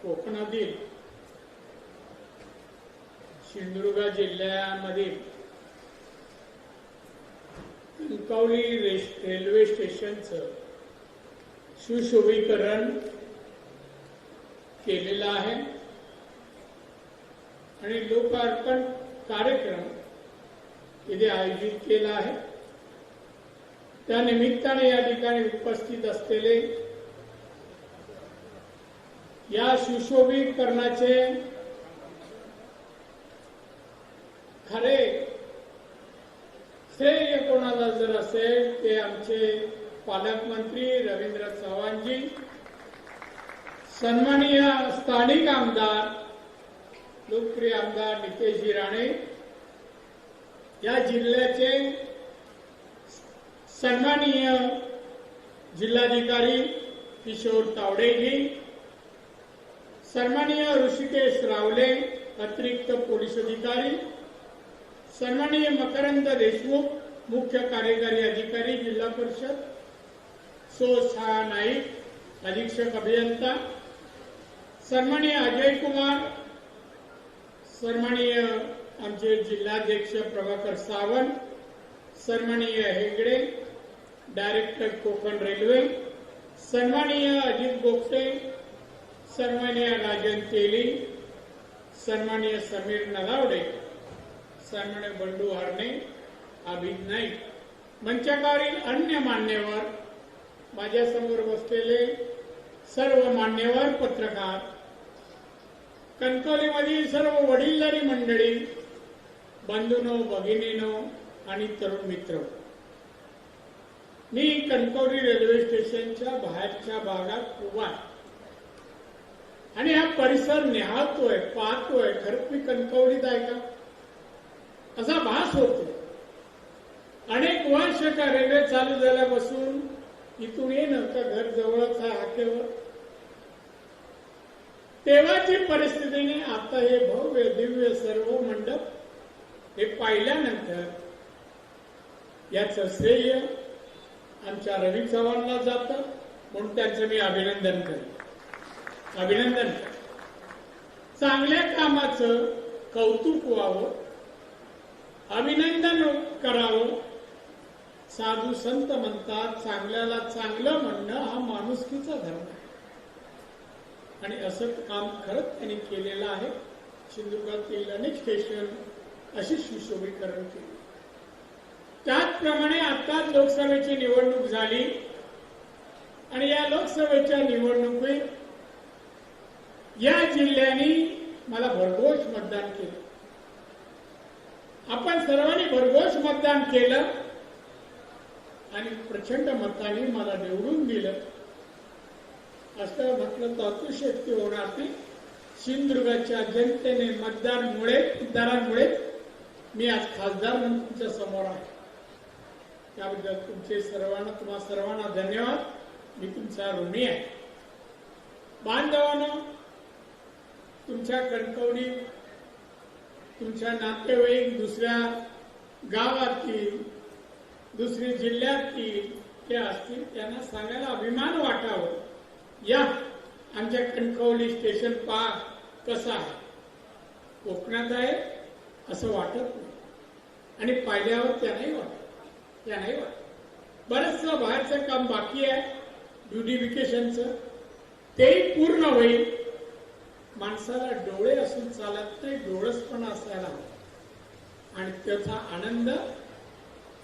कोकणातील सिंधुदुर्ग जिल्ह्यामधील कणकवली रेल्वे स्टेशनचं सुशोभीकरण केलेलं आहे आणि लोकार्पण कार्यक्रम इथे आयोजित केला आहे. त्या निमित्ताने या ठिकाणी उपस्थित असलेले या सुशोभीकरणाचे खरे श्रेय कोणाला जर असेल ते आमचे पालकमंत्री रवींद्र चव्हाणजी, सन्माननीय स्थानिक आमदार, लोकप्रिय आमदार नितेशजी राणे, या जिल्ह्याचे सन्माननीय जिल्हाधिकारी किशोर तावडेजी, सन्माननीय ऋषिकेश रावले, अतिरिक्त पोलीस अधिकारी, सन्माननीय मकरंद देशमुख, मुख्य कार्यकारी अधिकारी जिल्हा परिषद, छा नाईक, अधीक्षक अभियंता, सन्माननीय अजय कुमार, सन्माननीय आमचे जिल्हाध्यक्ष प्रभाकर सावंत, सन्माननीय हेगडे, डायरेक्टर कोकण रेल्वे, सन्माननीय अजित गोपटे, सन्माननीय राजन तेली, सन्माननीय समीर नलावडे, सन्माननीय बंडू हरणे, अभिज नाईक, मंचावरील अन्य मान्यवर, माझ्यासमोर बसलेले सर्व मान्यवर पत्रकार, कणकवलीमधील सर्व वडीलधारी मंडळी, बंधूंनो, भगिनींनो आणि तरुण मित्र, मी कणकवली रेल्वे स्टेशनच्या बाहेरच्या भागात उभा आहे आणि हा परिसर निहाळतोय, पाहतोय. खरंच मी कणकवलीत आहे का असा भास होतो. अनेक वर्ष का रेल्वे चालू झाल्यापासून इथून येणं का घर जवळच आहे हाकेवर. तेव्हाची परिस्थितीने आता हे भव्य दिव्य सर्व मंडप हे पाहिल्यानंतर याचं श्रेय आमच्या रवी चव्हाणला जातं, म्हणून त्यांचं मी अभिनंदन करतो. चांगल्या कामाचं कौतुक व्हावं, अभिनंदन करावं. साधू संत म्हणतात चांगल्याला चांगलं म्हणणं हा माणुसकीचा धर्म आहे आणि असं काम खरंच त्यांनी केलेलं आहे. सिंधुदुर्गातील अनेक स्टेशन अशी सुशोभीकरण केली. त्याचप्रमाणे आता लोकसभेची निवडणूक झाली आणि या लोकसभेच्या निवडणुकीत या जिल्ह्याने मला भरघोष मतदान केलं. आपण सर्वांनी भरघोष मतदान केलं आणि प्रचंड मताने मला निवडून दिलं. असं म्हटलं तर अतिशयोक्ती होणार नाही. सिंधुदुर्गाच्या जनतेने मतदारांमुळे मी आज खासदार म्हणून तुमच्या समोर आहे. त्याबद्दल तुम्हा सर्वांना धन्यवाद. मी तुमचा ऋणी आहे. बांधवांनो, तुमच्या कणकवली, तुमच्या नातेवाईक दुसऱ्या गावातील, दुसरी जिल्ह्यातील ते असतील, त्यांना सांगायला अभिमान वाटावं. या आमच्या कणकवली स्टेशन पहा कसं आहे. कोकणात आहे असं वाटत नाही आणि पाहिल्यावर त्यालाही वाटत. बरंचसं बाहेरचं काम बाकी आहे ब्युटिफिकेशनचं, तेही पूर्ण होईल. माणसाला डोळे असून चालत नाही, डोळसपणा असायला हवा आणि त्याचा आनंद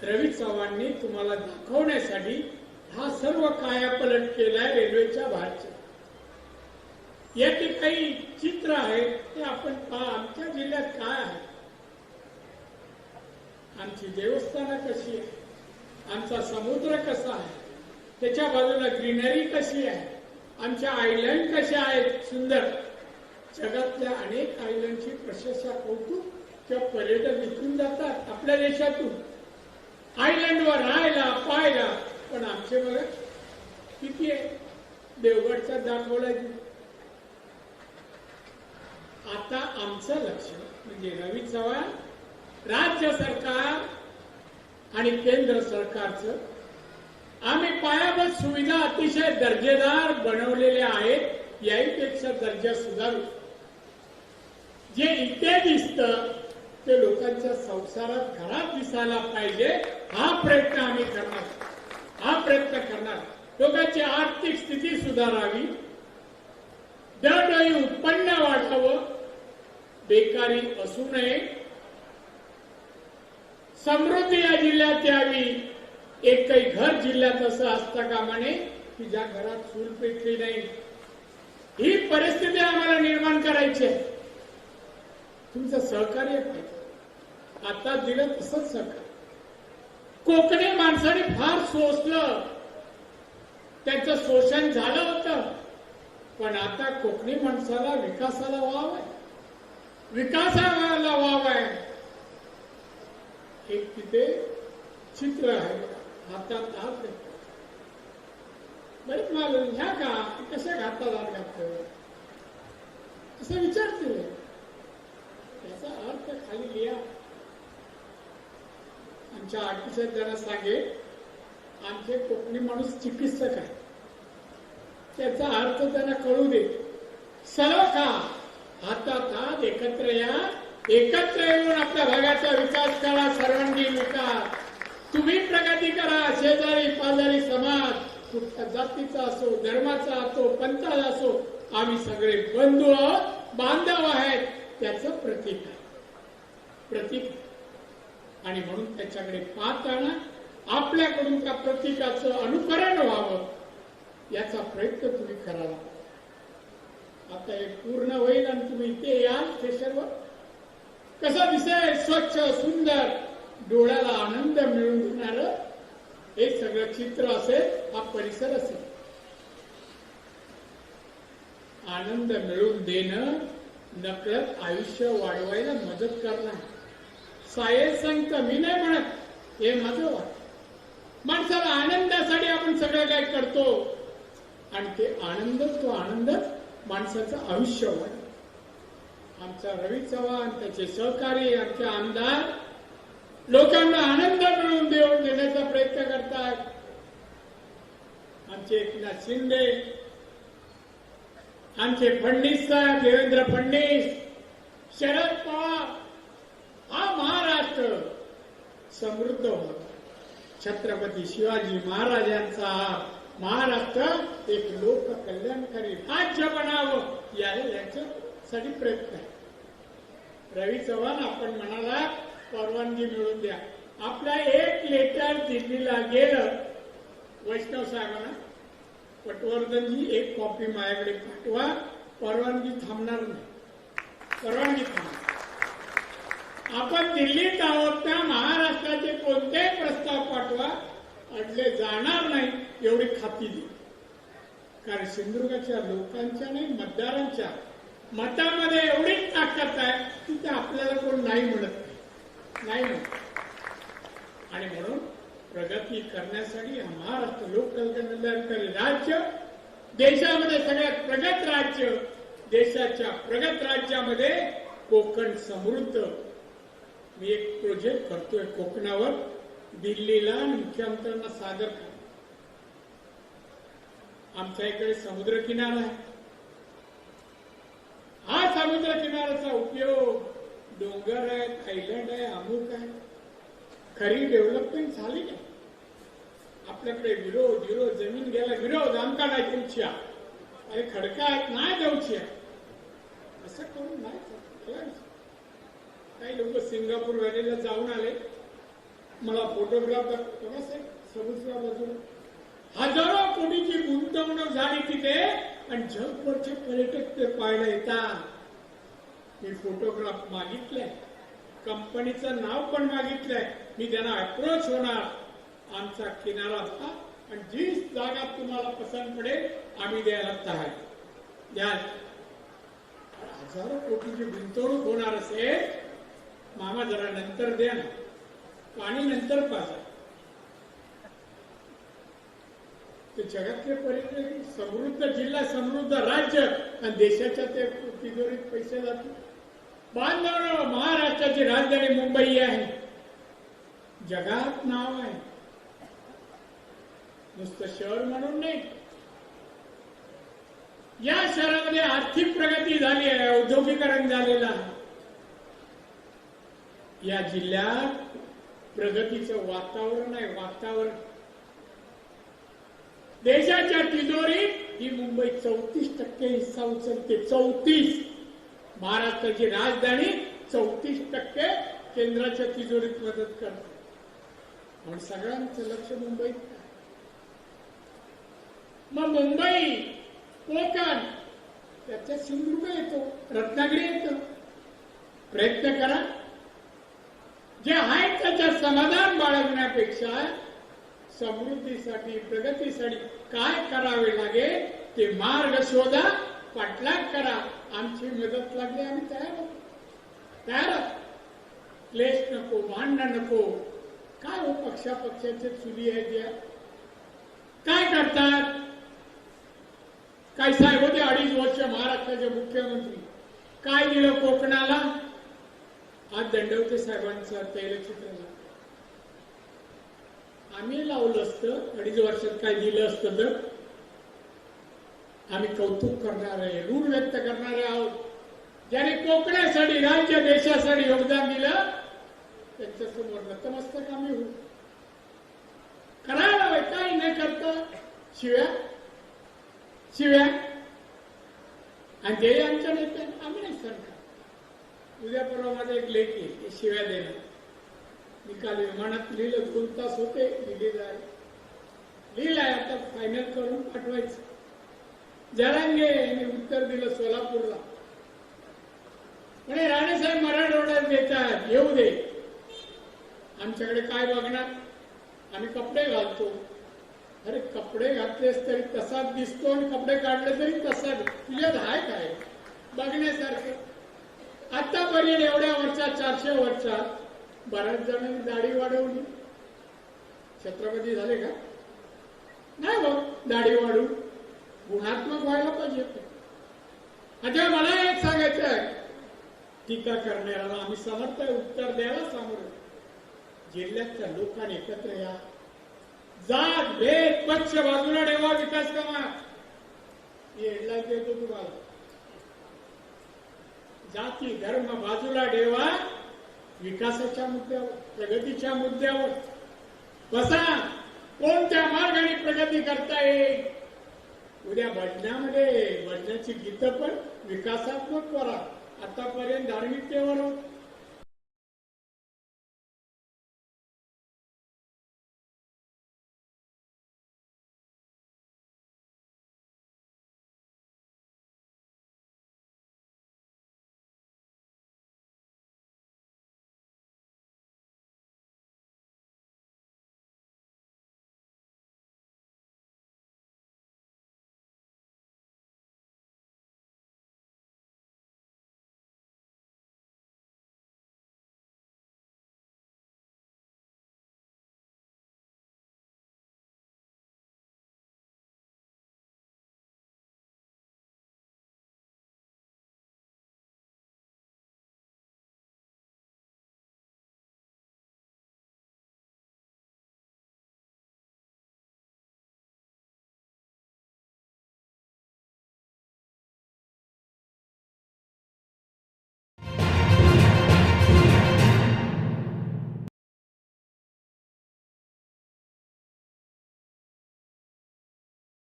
रवी चव्हाणनी तुम्हाला दाखवण्यासाठी हा सर्व कायापलट केलाय रेल्वेच्या बाहेरच्या. या ठिकाणी चित्र आहे ते आपण पहा. आमच्या जिल्ह्यात काय आहे, आमची देवस्थानं कशी आहे, आमचा समुद्र कसा आहे, त्याच्या बाजूला ग्रीनरी कशी आहे, आमच्या आयलँड कशा आहेत सुंदर. जगातल्या अनेक आयलँडची प्रशंसा, कौतुक किंवा पर्यटक इथून जातात आपल्या देशातून आयलँडवर राहायला पाहायला. पण आमचे बघा किती आहे. देवगडचा दाखवला. आता आमचं लक्ष म्हणजे रवी चव्हाण, राज्य सरकार आणि केंद्र सरकारचं आम्ही पायाभूत सुविधा अतिशय दर्जेदार बनवलेल्या आहेत. याहीपेक्षा दर्जा सुधारू. जे इथे दिसतं ते लोकांच्या संसारात, घरात दिसायला पाहिजे. हा प्रयत्न आम्ही करणार. लोकांची आर्थिक स्थिती सुधारावी, दरडोई उत्पन्न वाढावं, बेकारी असू नये, समृद्धी या जिल्ह्यात यावी. एकही घर जिल्ह्यात असं असता कामा नये की ज्या घरात चूल पेटली नाही. ही परिस्थिती आम्हाला निर्माण करायची आहे. तुमचं सहकार्य पाहिजे. आता दिलं तसंच सहकार्य. कोकणी माणसाने फार सोसलं, त्यांचं शोषण झालं होतं. पण आता कोकणी माणसाला विकासाला वाव आहे. एक तिथे चित्र आहे, हातात हात घेतो. बरेच मालूम ह्या का कशा घातात हात घालतो असं विचारतील. त्याचा अर्थ खाली लिहा. आमच्या आर्टिस्ट त्यांना सांगे, आमचे कोकणी माणूस चिकित्सक आहे, त्याचा अर्थ त्यांना कळू दे. सर्व का हातात हात एकत्र या, एकत्र येऊन आपल्या भागाचा विकास करा, सर्वांगीण विकास. तुम्ही प्रगती करा. शेजारी पाजारी समाज कुठल्या जातीचा असो, धर्माचा असो, पंथाचा असो, आम्ही सगळे बंधू आहोत, बांधव आहेत. त्याचं प्रतीक आहे. आणि म्हणून त्याच्याकडे पाहताना आपल्याकडून त्या प्रतीकाचं अनुकरण व्हावं याचा प्रयत्न तुम्ही करावा. आता हे पूर्ण होईल आणि तुम्ही इथे याल स्टेशनवर. कसं दिसेल, स्वच्छ सुंदर, डोळ्याला आनंद मिळवून देणारं हे सगळं चित्र असेल, हा परिसर असेल. आनंद मिळवून देणं, नकळत आयुष्य वाढवायला मदत करणं. सायन्स सांगतं, मी नाही म्हणत, हे माझं वाटतं. माणसाला आनंदासाठी आपण सगळं काय करतो आणि तो आनंद माणसाचं आयुष्य वाढ. आमचा रवी चव्हाण, त्याचे सहकारी, आमचे आमदार लोकांना आनंद मिळवून देण्याचा प्रयत्न करतात. आमचे एकनाथ शिंदे, आमचे फडणवीस साहेब, देवेंद्र फडणवीस, शरद पवार, हा महाराष्ट्र समृद्ध होता. छत्रपती शिवाजी महाराजांचा महाराष्ट्र एक लोक कल्याणकारी राज्य बनावं याच्यासाठी प्रयत्न आहे. रवी चव्हाण, आपण म्हणाला परवानगी मिळवून द्या. आपला एक लेटर दिल्लीला गेलं वैष्णव साहेबांना, पटवर्धनजी एक कॉपी माझ्याकडे पाठवा, परवानगी थांबणार नाही. परवानगी थांबणार. आपण दिल्लीत आहोत त्या महाराष्ट्राचे कोणतेही प्रस्ताव पाठवा, अडले जाणार नाही एवढी खात्री दिली. कारण सिंधुदुर्गाच्या लोकांच्या नाही, मतदारांच्या मतामध्ये एवढीच ताकद आहे की ते आपल्याला कोण नाही म्हणत नाही म्हणत. आणि म्हणून प्रगती करण्यासाठी हा महाराष्ट्र लोककल्याणकारी राज्य, देशामध्ये सगळ्यात प्रगत राज्य, देशाच्या प्रगत राज्यामध्ये कोकण समृद्ध. मी एक प्रोजेक्ट करतोय कोकणावर, दिल्लीला मुख्यमंत्र्यांना सादर करा. आमच्या इकडे समुद्र किनारा आहे. हा समुद्र किनाऱ्याचा उपयोग डोंगर आहे, आयलंड आहे, अमुक आहे. खरी डेव्हलपमेंट झाली नाही. आपल्याकडे विरोध जमीन गेला विरोध, आमका नाही देऊची अरे खडका आहेत नाही देऊची असं करून नाही. काही लोक सिंगापूर व्हॅलीला जाऊन आले, मला फोटोग्राफ दाखवतो साहेब. समुद्रा बाजूला हजारो कोटीची गुंतवणूक झाली तिथे आणि जगभरचे पर्यटक ते पाहायला येतात. मी फोटोग्राफ मागितलाय, कंपनीचं नाव पण मागितलंय. मी त्यांना अप्रोच होणार, आमचा किनारा पहा आणि जी जागा तुम्हाला पसंत पडेल आम्ही द्यायला तयार द्या. हजारो कोटीची गुंतवणूक होणार असेल, मामा जरा नंतर द्या ना, पाणी नंतर पाजा. ते जगातले पर्यटक, समृद्ध जिल्हा, समृद्ध राज्य आणि देशाच्या ते तिजोरीत पैसे जातील. बांधव, महाराष्ट्राची राजधानी मुंबई आहे, जगात नाव आहे, नुसतं शहर म्हणून नाही. या शहरामध्ये आर्थिक प्रगती झाली आहे, औद्योगिकरण झालेलं आहे. या जिल्ह्यात प्रगतीचं वातावरण आहे, वातावरण. देशाच्या तिजोरीत ही मुंबई 34% हिस्सा उचलते. 34. महाराष्ट्राची राजधानी 34% केंद्राच्या तिजोरीत मदत करते. म्हणून सगळ्यांचं लक्ष मुंबईत. मग मुंबई, कोकण, त्याच्यात सिंधुदुर्ग येतो, रत्नागिरी येतो. प्रयत्न करा, जे आहे त्याच्यात समाधान बाळगण्यापेक्षा समृद्धीसाठी, प्रगतीसाठी काय करावे लागेल ते मार्ग शोधा, पाठलाग करा. आमची मदत लागली आम्ही तयार. क्लेश नको, भांडण नको. काय हो पक्षापक्षाचे चुली आहेत या, काय करतात? काय साहेब होते 2.5 वर्ष महाराष्ट्राचे मुख्यमंत्री, काय दिलं कोकणाला? आज दंडवते साहेबांचं तैलचित्र आम्ही लावलं असतं, 2.5 वर्षात काय दिलं असतं तर आम्ही कौतुक करणार आहे, ऋण व्यक्त करणारे आहोत. ज्यांनी कोकणासाठी, राज्य, देशासाठी योगदान दिलं त्यांच्यासमोर नतमस्तक आम्ही होऊ. करायला हवं, काही न करता शिव्या आणि ते आमच्या नेते आम्ही नाही सरकार. उद्या परवा माझा एक लेख आहे, शिव्या देणार. मी काल विमानात लिहिलं, 2 तास होते लिहिलाय, आता फायनल करून पाठवायचं. जरांगे यांनी उत्तर दिलं सोलापूरला, म्हणे राणेसाहेब मराठवाड्यात देतात, येऊ दे. आमच्याकडे काय बघणार, आम्ही कपडे घालतो. अरे कपडे घातलेस तरी तसाच दिसतो आणि कपडे काढले तरी तसाच. तुझ्यात आहे काय बघण्यासारखं? आतापर्यंत एवढ्या वर्षात, 400 वर्षात बऱ्याच जणांनी दाढी वाढवली. छत्रपती झाले का? नाही बघ, दाढी वाढून गुणात्मक व्हायला पाहिजे. आता मला एक सांगायचं आहे, टीका करणाऱ्याला आम्ही समर्थ आहे उत्तर द्यायला सामोरं. जिल्ह्यातल्या लोकांनी एकत्र या, जात भेद पक्ष बाजूला ठेवा, विकास करा. हेडलाईन देतो तुम्हाला. जाती धर्म बाजूला ठेवा, विकासाच्या मुद्द्यावर, प्रगतीच्या मुद्द्यावर बसा. कोणत्या मार्गाने प्रगती करता येईल? उद्या भजनाची गीतं पण विकासात्मक करा. आतापर्यंत धार्मिकतेवर